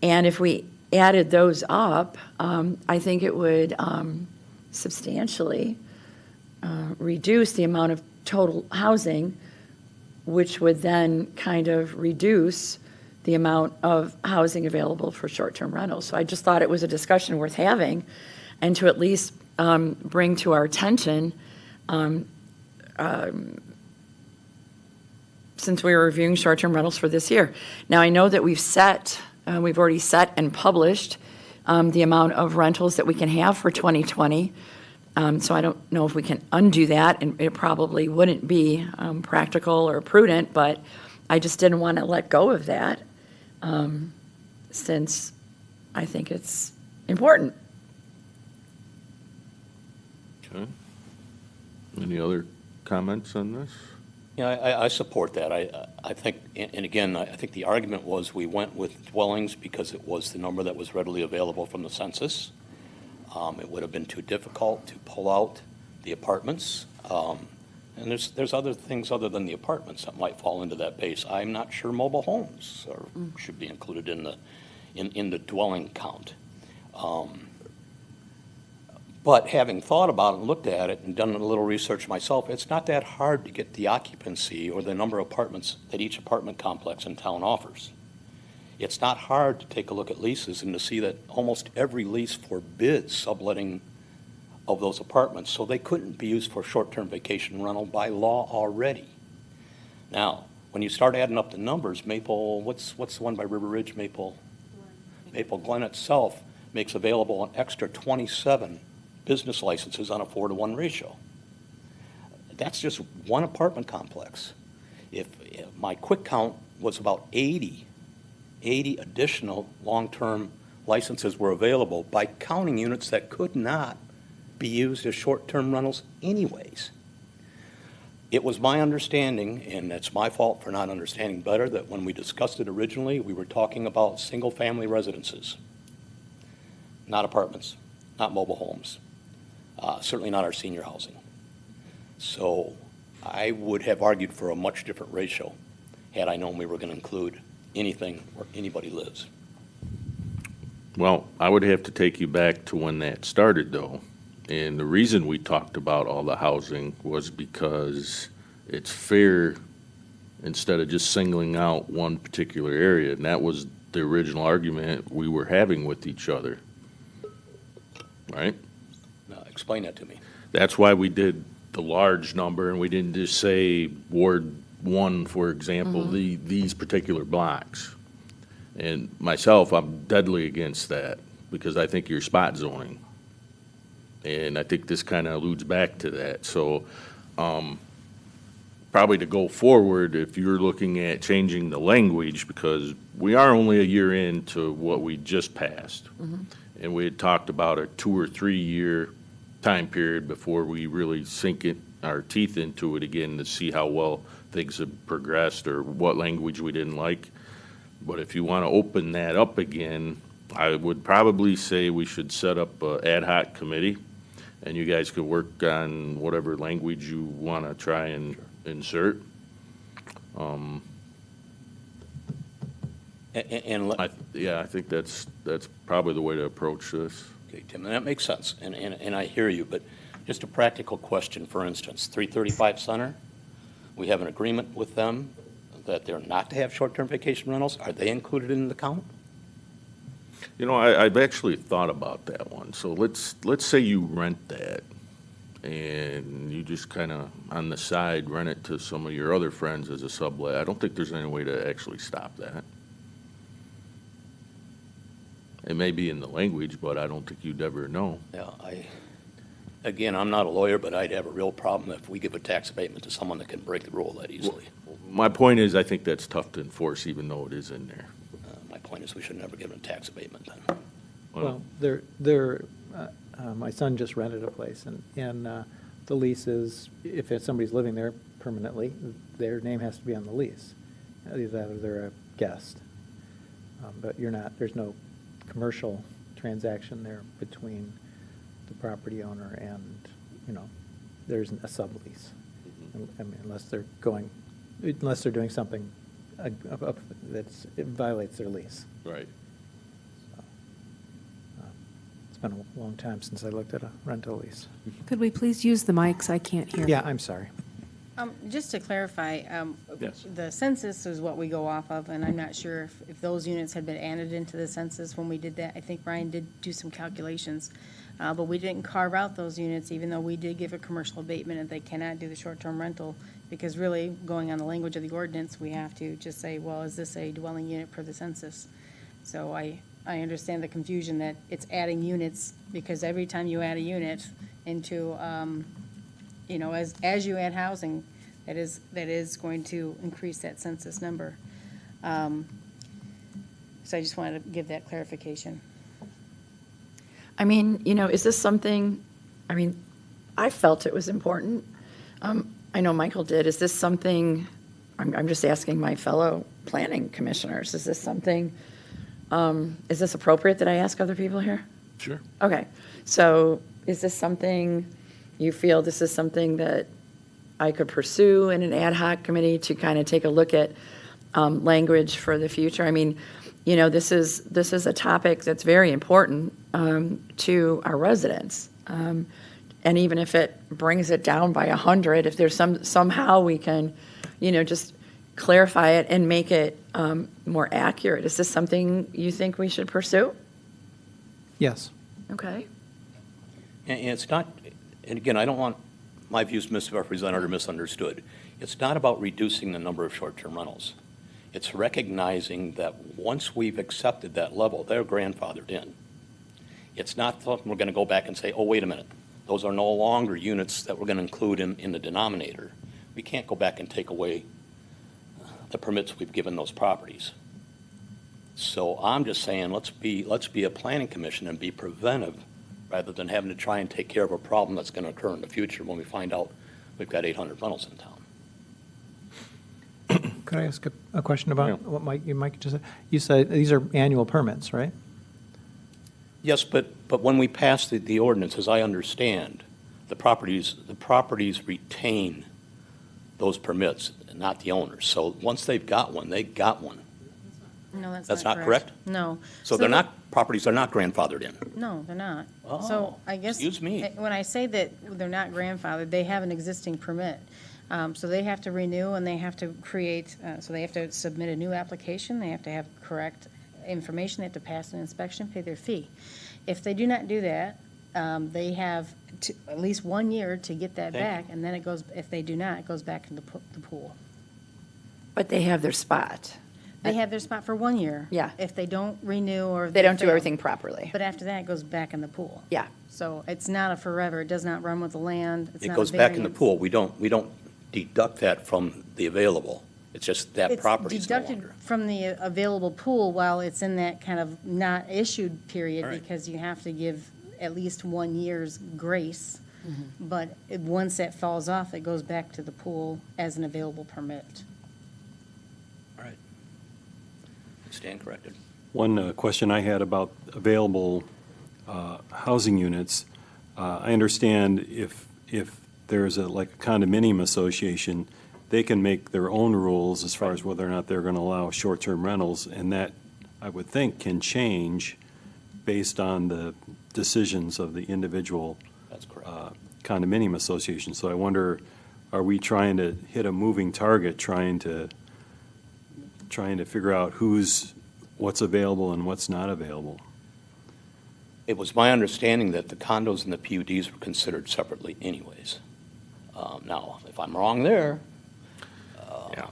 And if we added those up, I think it would substantially reduce the amount of total housing, which would then kind of reduce the amount of housing available for short-term rentals. So I just thought it was a discussion worth having, and to at least bring to our attention, since we were reviewing short-term rentals for this year. Now, I know that we've already set and published the amount of rentals that we can have for 2020. So I don't know if we can undo that, and it probably wouldn't be practical or prudent, but I just didn't want to let go of that since I think it's important. Okay. Any other comments on this? Yeah, I support that. I think, and again, I think the argument was we went with dwellings because it was the number that was readily available from the census. It would have been too difficult to pull out the apartments. And there's other things other than the apartments that might fall into that base. I'm not sure mobile homes should be included in the dwelling count. But having thought about it and looked at it and done a little research myself, it's not that hard to get the occupancy or the number of apartments that each apartment complex in town offers. It's not hard to take a look at leases and to see that almost every lease forbids subletting of those apartments, so they couldn't be used for short-term vacation rental by law already. Now, when you start adding up the numbers, Maple, what's the one by River Ridge, Maple Glen itself makes available an extra 27 business licenses on a 4-to-1 ratio. That's just one apartment complex. If my quick count was about 80 additional long-term licenses were available by counting units that could not be used as short-term rentals anyways. It was my understanding, and it's my fault for not understanding better, that when we discussed it originally, we were talking about single-family residences, not apartments, not mobile homes, certainly not our senior housing. So I would have argued for a much different ratio had I known we were going to include anything where anybody lives. Well, I would have to take you back to when that started, though. And the reason we talked about all the housing was because it's fair instead of just singling out one particular area. And that was the original argument we were having with each other. Right? Now, explain that to me. That's why we did the large number, and we didn't just say Ward 1, for example, these particular blocks. And myself, I'm deadly against that, because I think you're spot zoning. And I think this kind of alludes back to that. So probably to go forward, if you're looking at changing the language, because we are only a year into what we just passed. And we had talked about a 2 or 3 year time period before we really sink our teeth into it again to see how well things have progressed or what language we didn't like. But if you want to open that up again, I would probably say we should set up an ad hoc committee, and you guys could work on whatever language you want to try and insert. I think that's probably the way to approach this. Okay, Tim, and that makes sense, and I hear you, but just a practical question, for instance, 335 Center, we have an agreement with them that they're not to have short-term vacation rentals. Are they included in the count? You know, I've actually thought about that one. So let's say you rent that, and you just kind of, on the side, rent it to some of your other friends as a sublet. I don't think there's any way to actually stop that. It may be in the language, but I don't think you'd ever know. Yeah, again, I'm not a lawyer, but I'd have a real problem if we give a tax abatement to someone that can break the rule that easily. My point is, I think that's tough to enforce, even though it is in there. My point is we should never give them a tax abatement then. Well, my son just rented a place, and the lease is, if somebody's living there permanently, their name has to be on the lease. Either they're a guest. But there's no commercial transaction there between the property owner and, there's a sublease. I mean, unless they're doing something it violates their lease. Right. It's been a long time since I looked at a rental lease. Could we please use the mics? I can't hear. Yeah, I'm sorry. Just to clarify, Yes. the census is what we go off of, and I'm not sure if those units had been added into the census when we did that. I think Ryan did do some calculations, but we didn't carve out those units, even though we did give a commercial abatement and they cannot do the short-term rental, because really, going on the language of the ordinance, we have to just say, well, is this a dwelling unit per the census? So I understand the confusion that it's adding units, because every time you add a unit into, as you add housing, that is going to increase that census number. So I just wanted to give that clarification. I mean, is this something, I felt it was important. I know Michael did. Is this something, I'm just asking my fellow planning commissioners, is this something, is this appropriate that I ask other people here? Sure. Okay, so is this something, you feel this is something that I could pursue in an ad hoc committee to kind of take a look at language for the future? I mean, this is a topic that's very important to our residents. And even if it brings it down by 100, if there's somehow we can, just clarify it and make it more accurate. Is this something you think we should pursue? Yes. Okay. And it's not, and again, I don't want my views misrepresented or misunderstood. It's not about reducing the number of short-term rentals. It's recognizing that once we've accepted that level, they're grandfathered in. It's not something we're going to go back and say, oh, wait a minute, those are no longer units that we're going to include in the denominator. We can't go back and take away the permits we've given those properties. So I'm just saying, let's be a planning commission and be preventive rather than having to try and take care of a problem that's going to occur in the future when we find out we've got 800 rentals in town. Could I ask a question about Yeah. what Mike just said? You said these are annual permits, right? Yes, but when we pass the ordinance, as I understand, the properties retain those permits, not the owners. So once they've got one, they got one. No, that's That's not not correct. correct? No. So they're not, properties are not grandfathered in. No, they're not. Oh, So I guess. excuse me. When I say that they're not grandfathered, they have an existing permit. So they have to renew and they have to create, so they have to submit a new application, they have to have correct information, they have to pass an inspection, pay their fee. If they do not do that, they have at least 1 year to get that Thank back, and then it goes, if they do not, it goes back in the pool. But they have their spot. They have their spot for 1 year. Yeah. If they don't renew or. They don't do fail. everything properly. But after that, it goes back in the pool. Yeah. So it's not a forever, it does not run with the land. It's It not a goes back in the variance. pool. We don't deduct that from the available. It's just that property's no It's longer. deducted from the available pool while it's in that kind of not issued period, All right. because you have to give at least 1 year's grace. Mm-hmm. But once that falls off, it goes back to the pool as an available permit. All right. Stand corrected. One question I had about available housing units, I understand if there's like a condominium association, they can make their own rules as far as whether or not they're going to allow short-term rentals, and that, I would think, can change based on the decisions of the individual That's correct. condominium association. So I wonder, are we trying to hit a moving target, trying to figure out what's available and what's not available? It was my understanding that the condos and the PUDs were considered separately anyways. Now, if I'm wrong there, Yeah.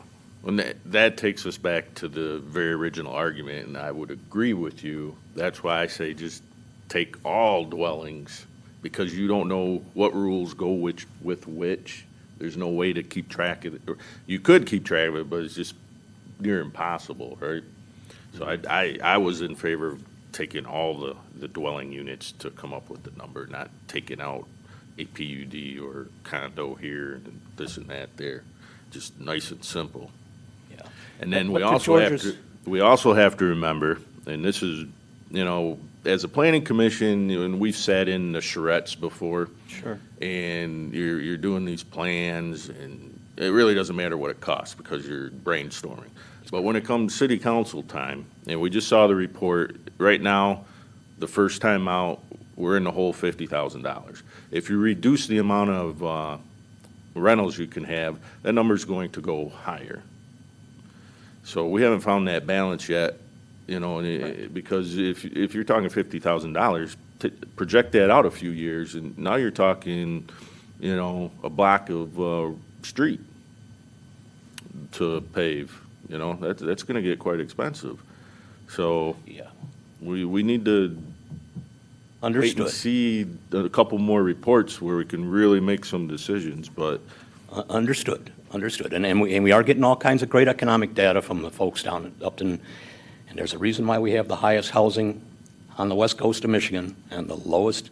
And that takes us back to the very original argument, and I would agree with you. That's why I say just take all dwellings, because you don't know what rules go with which. There's no way to keep track of it. Or you could keep track of it, but it's just near impossible, right? So I was in favor of taking all the dwelling units to come up with the number, not taking out a PUD or condo here and this and that there. Just nice and simple. yeah. And then But to we also have to remember, and this is, as a planning commission, and we've sat in the charrettes before. Sure. And you're doing these plans, and it really doesn't matter what it costs because you're brainstorming. But when it comes city council time, and we just saw the report, right now, the first time out, we're in the hole $50,000. If you reduce the amount of rentals you can have, that number's going to go higher. So we haven't found that balance yet, because if you're talking $50,000, project that out a few years, and now you're talking, a block of street to pave. That's going to get quite expensive. So Yeah. we need to wait and Understood. see a couple more reports where we can really make some decisions, but Understood. And we are getting all kinds of great economic data from the folks down at Upton, and there's a reason why we have the highest housing on the west coast of Michigan and the lowest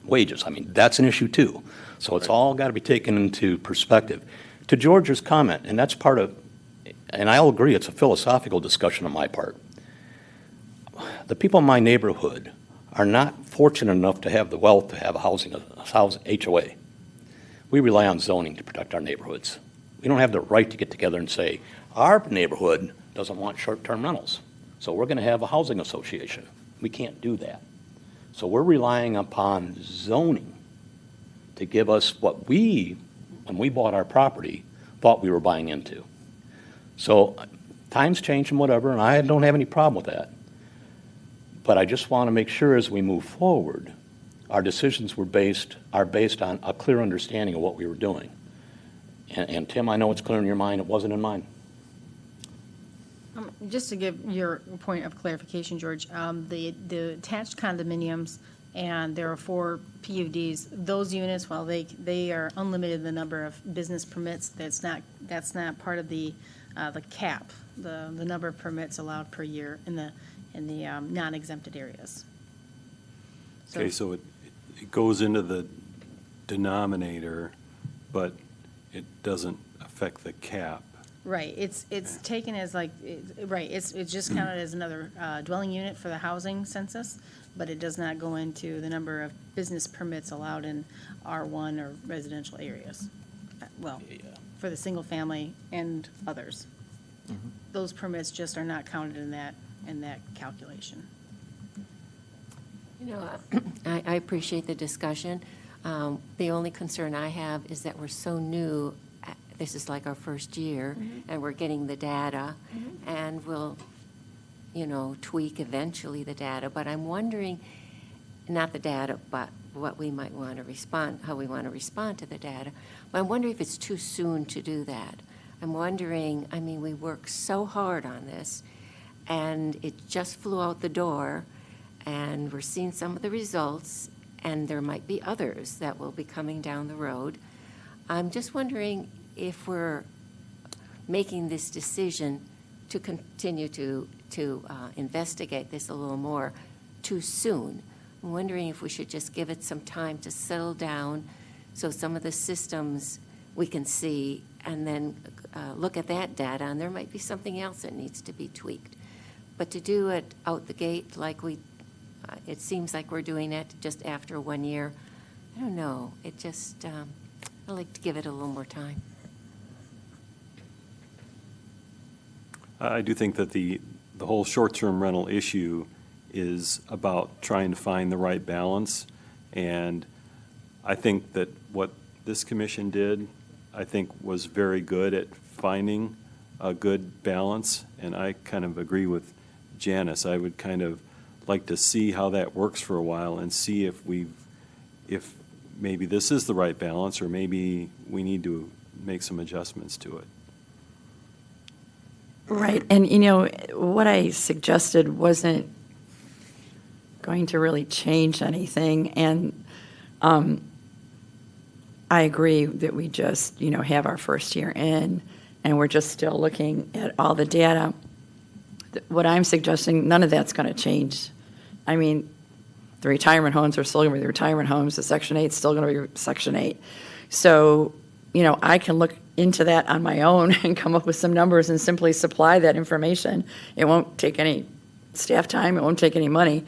wages. I mean, that's an issue too. So it's all got to be taken into perspective. To George's comment, and that's part of, and I'll agree, it's a philosophical discussion on my part. The people in my neighborhood are not fortunate enough to have the wealth to have a housing HOA. We rely on zoning to protect our neighborhoods. We don't have the right to get together and say, our neighborhood doesn't want short-term rentals, so we're going to have a housing association. We can't do that. So we're relying upon zoning to give us what we, when we bought our property, thought we were buying into. So times change and whatever, and I don't have any problem with that. But I just want to make sure as we move forward, our decisions are based on a clear understanding of what we were doing. And Tim, I know it's clear in your mind, it wasn't in mine. Just to give your point of clarification, George, the attached condominiums, and there are 4 PUDs, those units, while they are unlimited the number of business permits, that's not part of the cap, the number of permits allowed per year in the non-exempted areas. Okay, so it goes into the denominator, but it doesn't affect the cap. Right, it's taken as it's just counted as another dwelling unit for the housing census, but it does not go into the number of business permits allowed in R1 or residential areas. Well, for the single family and others. Those permits just are not counted in that calculation. I appreciate the discussion. The only concern I have is that we're so new this is like our first year, and we're getting the data, and we'll, tweak eventually the data. But I'm wondering, not the data, but what we might want to respond, how we want to respond to the data. But I'm wondering if it's too soon to do that. I'm wondering, we worked so hard on this, and it just flew out the door, and we're seeing some of the results, and there might be others that will be coming down the road. I'm just wondering if we're making this decision to continue to investigate this a little more too soon. I'm wondering if we should just give it some time to settle down so some of the systems we can see, and then look at that data, and there might be something else that needs to be tweaked. But to do it out the gate like it seems like we're doing it just after 1 year, I don't know. It just, I like to give it a little more time. I do think that the whole short-term rental issue is about trying to find the right balance. And I think that what this commission did, I think, was very good at finding a good balance. And I kind of agree with Janice. I would kind of like to see how that works for a while and see if maybe this is the right balance, or maybe we need to make some adjustments to it. Right, and what I suggested wasn't going to really change anything, and I agree that we just, have our first year in, and we're just still looking at all the data. What I'm suggesting, none of that's going to change. The retirement homes are still going to be the retirement homes, the Section 8 is still going to be Section 8. So, I can look into that on my own and come up with some numbers and simply supply that information. It won't take any staff time, it won't take any money.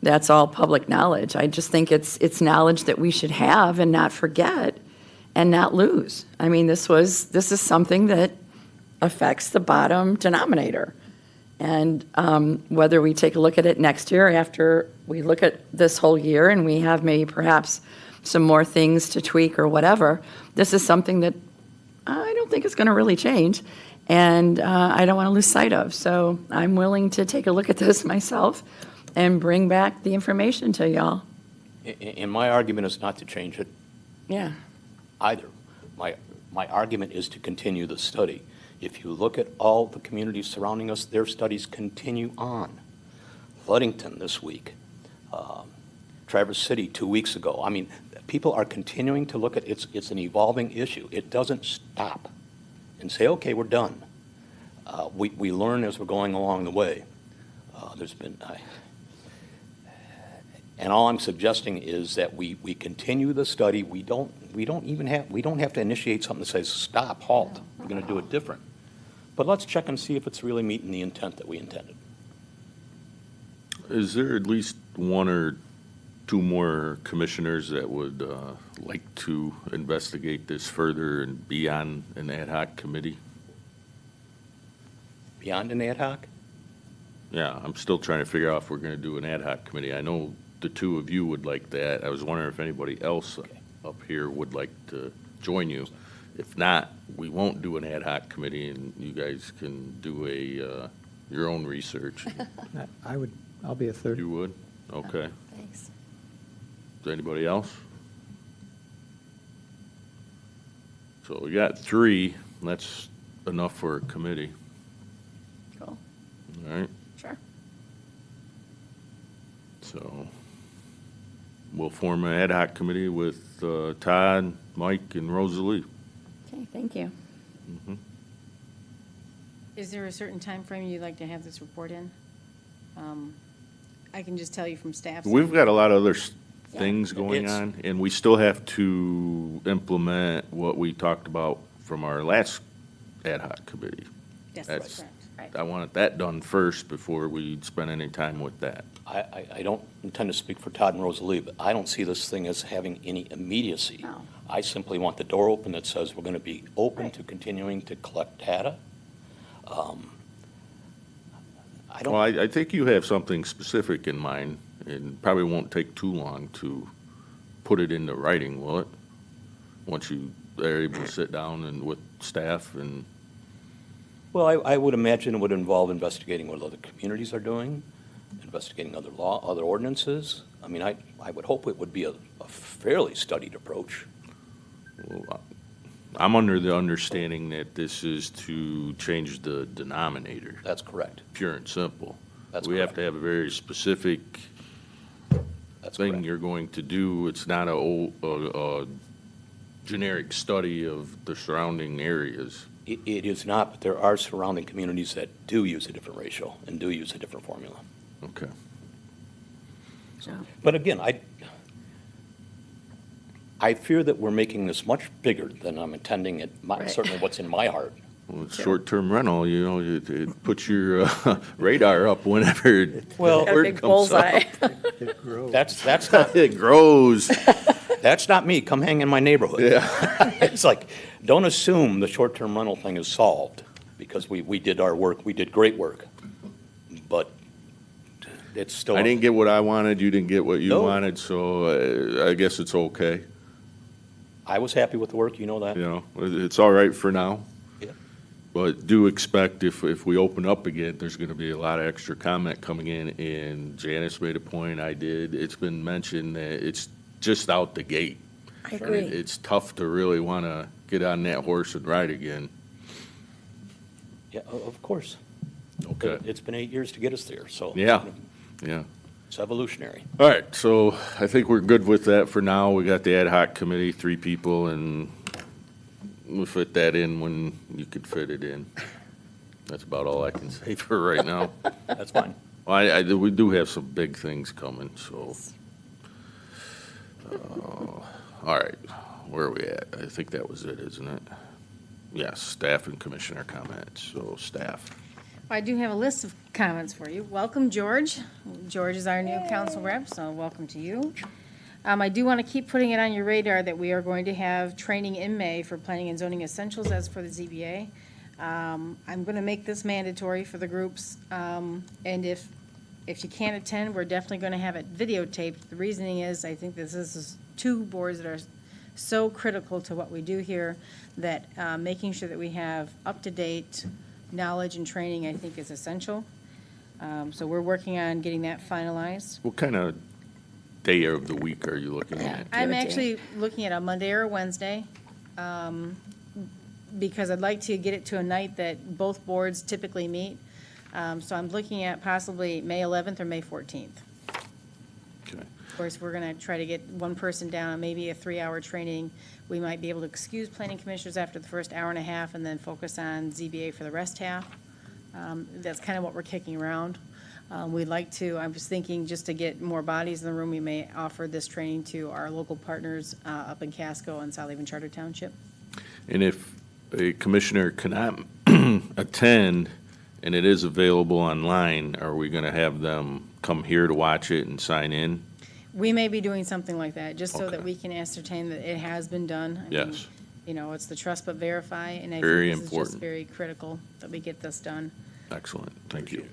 That's all public knowledge. I just think it's knowledge that we should have and not forget and not lose. This is something that affects the bottom denominator. And whether we take a look at it next year after we look at this whole year and we have maybe perhaps some more things to tweak or whatever, this is something that I don't think is going to really change, and I don't want to lose sight of. So I'm willing to take a look at this myself and bring back the information to y'all. And my argument is not to change it Yeah. either. My argument is to continue the study. If you look at all the communities surrounding us, their studies continue on. Ludington this week, Traverse City 2 weeks ago. People are continuing to look at it. It's an evolving issue. It doesn't stop and say, okay, we're done. We learn as we're going along the way. And all I'm suggesting is that we continue the study. We don't have to initiate something that says stop, halt. We're going to do it different. But let's check and see if it's really meeting the intent that we intended. Is there at least one or two more commissioners that would like to investigate this further and be on an ad hoc committee? Beyond an ad hoc? Yeah, I'm still trying to figure out if we're going to do an ad hoc committee. I know the two of you would like that. I was wondering if anybody else up here would like to join you. If not, we won't do an ad hoc committee, and you guys can do your own research. I'll be a third. You would? Okay. Thanks. Is there anybody else? So we got 3. That's enough for a committee. Cool. All right. Sure. So we'll form an ad hoc committee with Todd, Mike, and Rosalie. Okay, thank you. Mhm. Is there a certain time frame you'd like to have this report in? I can just tell you from staff. We've got a lot of other Yeah. things going It's- on, and we still have to implement what we talked about from our last ad hoc committee. Yes, That's- correct. Right. I wanted that done first before we spend any time with that. I don't intend to speak for Todd and Rosalie, but I don't see this thing as having any immediacy. No. I simply want the door open that says we're going to be open Right. to continuing to collect data. I Well, don't, I think you have something specific in mind, and probably won't take too long to put it into writing, will it? Once you they're able to sit down and with staff and, Well, I would imagine it would involve investigating what other communities are doing, investigating other other ordinances. I mean, I would hope it would be a fairly studied approach. well, I'm under the understanding that this is to change the denominator, That's correct. pure and simple. That's We have correct. to have a very specific That's thing correct. you're going to do. It's not a generic study of the surrounding areas. It is not, but there are surrounding communities that do use a different ratio and do use a different formula. Okay. But again, I fear that we're making this much bigger than I'm intending it, Right. certainly what's in my heart. Well, it's short-term rental, you know, it puts your radar up whenever Well, Got a word big comes bullseye. up. That's not, It grows. that's not me, come hang in my neighborhood. Yeah. It's like, don't assume the short-term rental thing is solved, because we did our work, we did great work. But it's still. I didn't get what I wanted, you didn't get what you No. wanted, so I guess it's okay. I was happy with the work, you know that. You know, it's all right for now. Yeah. But do expect if we open up again, there's gonna be a lot of extra comment coming in, and Janice made a point, I did. It's been mentioned that it's just out the gate. I agree. It's tough to really wanna get on that horse and ride again. Yeah, of course. Okay, It's been 8 years to get us there, so. Yeah. yeah. It's evolutionary. All right, so I think we're good with that for now. We got the ad hoc committee, 3 people, and we'll fit that in when you could fit it in. That's about all I can say for right now. That's fine. Well, we do have some big things coming, so. All right, where are we at? I think that was it, isn't it? Yes, staff and commissioner comments, so staff. I do have a list of comments for you. Welcome, George. George is our new council rep, so welcome to you. I do want to keep putting it on your radar that we are going to have training in May for planning and zoning essentials as for the ZBA. I'm going to make this mandatory for the groups, and if you can't attend, we're definitely going to have it videotaped. The reasoning is, I think this is 2 boards that are so critical to what we do here, that making sure that we have up-to-date knowledge and training, I think, is essential. So we're working on getting that finalized. What kind of day of the week are you looking at? I'm Georgie. actually looking at a Monday or a Wednesday, because I'd like to get it to a night that both boards typically meet. So I'm looking at possibly May 11th or May 14th. Okay. Of course, we're going to try to get one person down, maybe a 3-hour training. We might be able to excuse planning commissioners after the first hour and a half and then focus on ZBA for the rest half. That's kind of what we're kicking around. We'd like to, I was thinking, just to get more bodies in the room, we may offer this training to our local partners up in Casco and South Haven Charter Township. And if a commissioner cannot attend and it is available online, are we going to have them come here to watch it and sign in? We may be doing something like that, just so that Okay. we can ascertain that it has been done. I mean, Yes. You know, it's the trust but verify, and I Very think this is important. just very critical that we get this done. Excellent, thank you.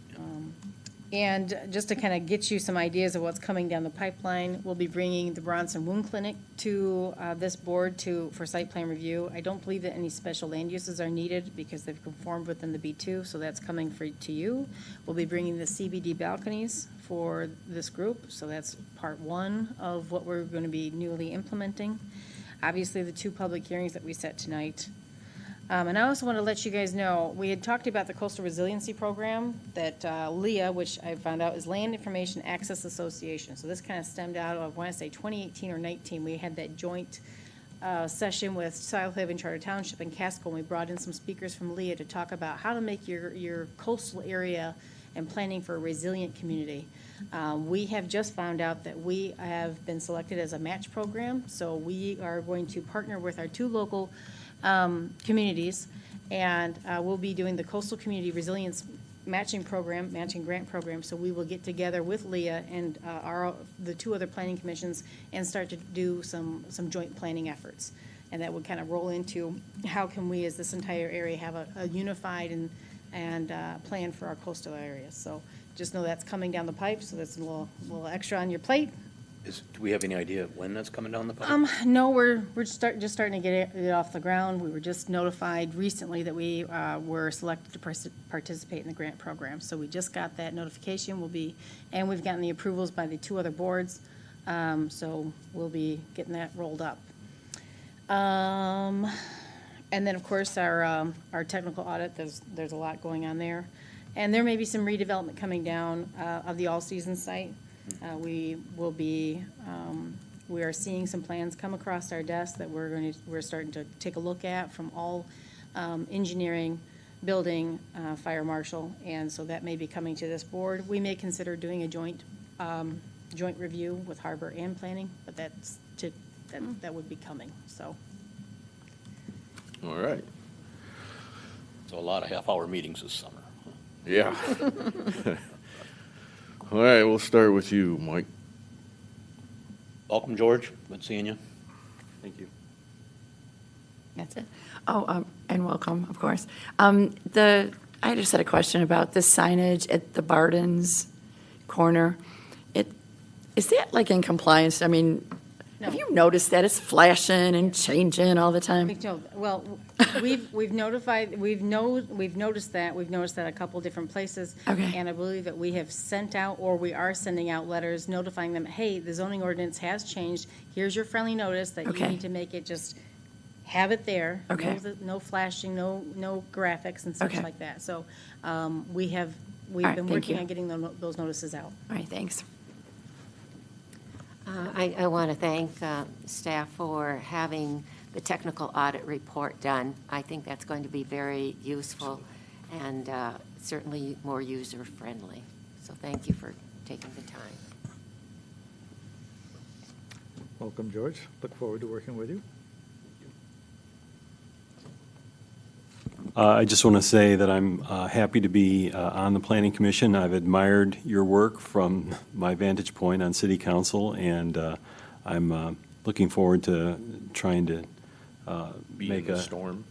And just to kind of get you some ideas of what's coming down the pipeline, we'll be bringing the Bronson Wound Clinic to this board for site plan review. I don't believe that any special land uses are needed because they've conformed within the B2, so that's coming to you. We'll be bringing the CBD balconies for this group, so that's part 1 of what we're going to be newly implementing. Obviously, the 2 public hearings that we set tonight. And I also want to let you guys know, we had talked about the Coastal Resiliency Program that LEA, which I found out is Land Information Access Association. So this kind of stemmed out of, I want to say 2018 or 19, we had that joint session with South Haven Charter Township and Casco, and we brought in some speakers from LEA to talk about how to make your coastal area and planning for a resilient community. We have just found out that we have been selected as a match program, so we are going to partner with our 2 local communities, and we'll be doing the Coastal Community Resilience Matching Program, Matching Grant Program, so we will get together with LEA and the 2 other planning commissions and start to do some joint planning efforts. And that would kind of roll into how can we, as this entire area, have a unified and plan for our coastal areas. So just know that's coming down the pipe, so that's a little extra on your plate. Do we have any idea when that's coming down the pipe? No, we're just starting to get it off the ground. We were just notified recently that we were selected to participate in the grant program. So we just got that notification. And we've gotten the approvals by the 2 other boards. So we'll be getting that rolled up. And then, of course, our technical audit, there's a lot going on there. And there may be some redevelopment coming down of the all-season site. We are seeing some plans come across our desk that we're starting to take a look at from all engineering, building, fire marshal, and so that may be coming to this board. We may consider doing a joint review with Harbor and Planning, but that would be coming, so. All right. So a lot of half-hour meetings this summer. Yeah. All right, we'll start with you, Mike. Welcome, George. Good seeing you. Thank you. That's it. Oh, and welcome, of course. I just had a question about the signage at the Barden's corner. Is that like in compliance? I mean, have you noticed that it's flashing and changing all the time? Well, we've noticed that. We've noticed that a couple different places. Okay. And I believe that we have sent out, or we are sending out letters notifying them, hey, the zoning ordinance has changed. Here's your friendly notice that you Okay. need to make it, just have it there. Okay. No flashing, no graphics and such Okay. like that. So we've right, been thank working you. on getting those notices out. All right, thanks. I want to thank staff for having the technical audit report done. I think that's going to be very useful and certainly more user-friendly. So thank you for taking the time. Welcome, George. Look forward to working with you. I just want to say that I'm happy to be on the Planning Commission. I've admired your work from my vantage point on City Council, and I'm looking forward to trying to Be in the storm.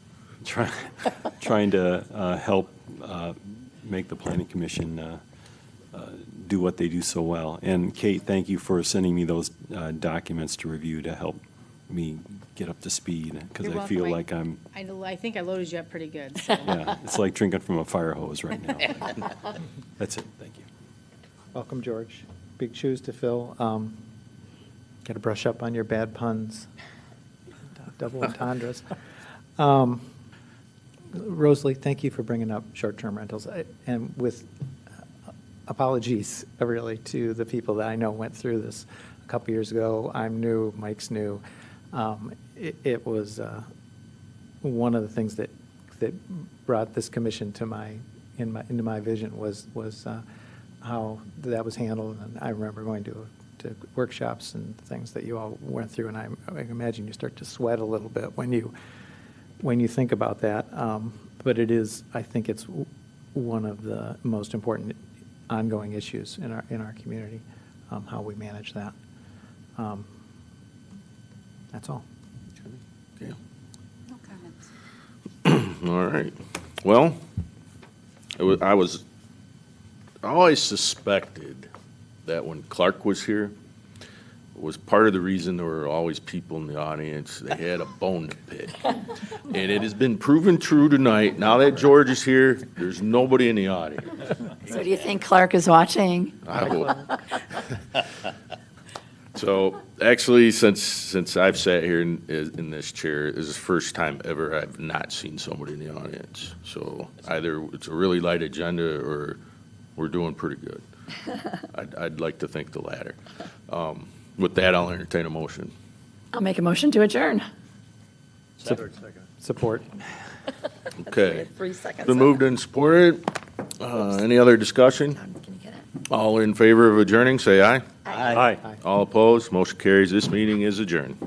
trying to help make the Planning Commission do what they do so well. And Kate, thank you for sending me those documents to review to help me get up to speed, because You're I feel welcome. like I think I loaded you up pretty good. So. yeah, it's like drinking from a fire hose right now. That's it, thank you. Welcome, George. Big shoes to fill. Got to brush up on your bad puns, double entendres. Rosalie, thank you for bringing up short-term rentals. And with apologies, really, to the people that I know went through this a couple years ago. I'm new, Mike's new. It was one of the things that brought this commission to into my vision was how that was handled. And I remember going to workshops and things that you all went through, and I imagine you start to sweat a little bit when you think about that. But I think it's one of the most important ongoing issues in our community, how we manage that. That's all. Okay. No comments. All right. Well, I always suspected that when Clark was here, was part of the reason there were always people in the audience. They had a bone to pick. And it has been proven true tonight. Now that George is here, there's nobody in the audience. So do you think Clark is watching? I hope. So actually, since I've sat here in this chair, this is the first time ever I've not seen somebody in the audience. So either it's a really light agenda or we're doing pretty good. I'd like to think the latter. With that, I'll entertain a motion. I'll make a motion to adjourn. Support. Okay. 3 seconds. Been moved and supported. Any other discussion? Can you get it? All in favor of adjourning, say aye. Aye. All opposed, motion carries. This meeting is adjourned.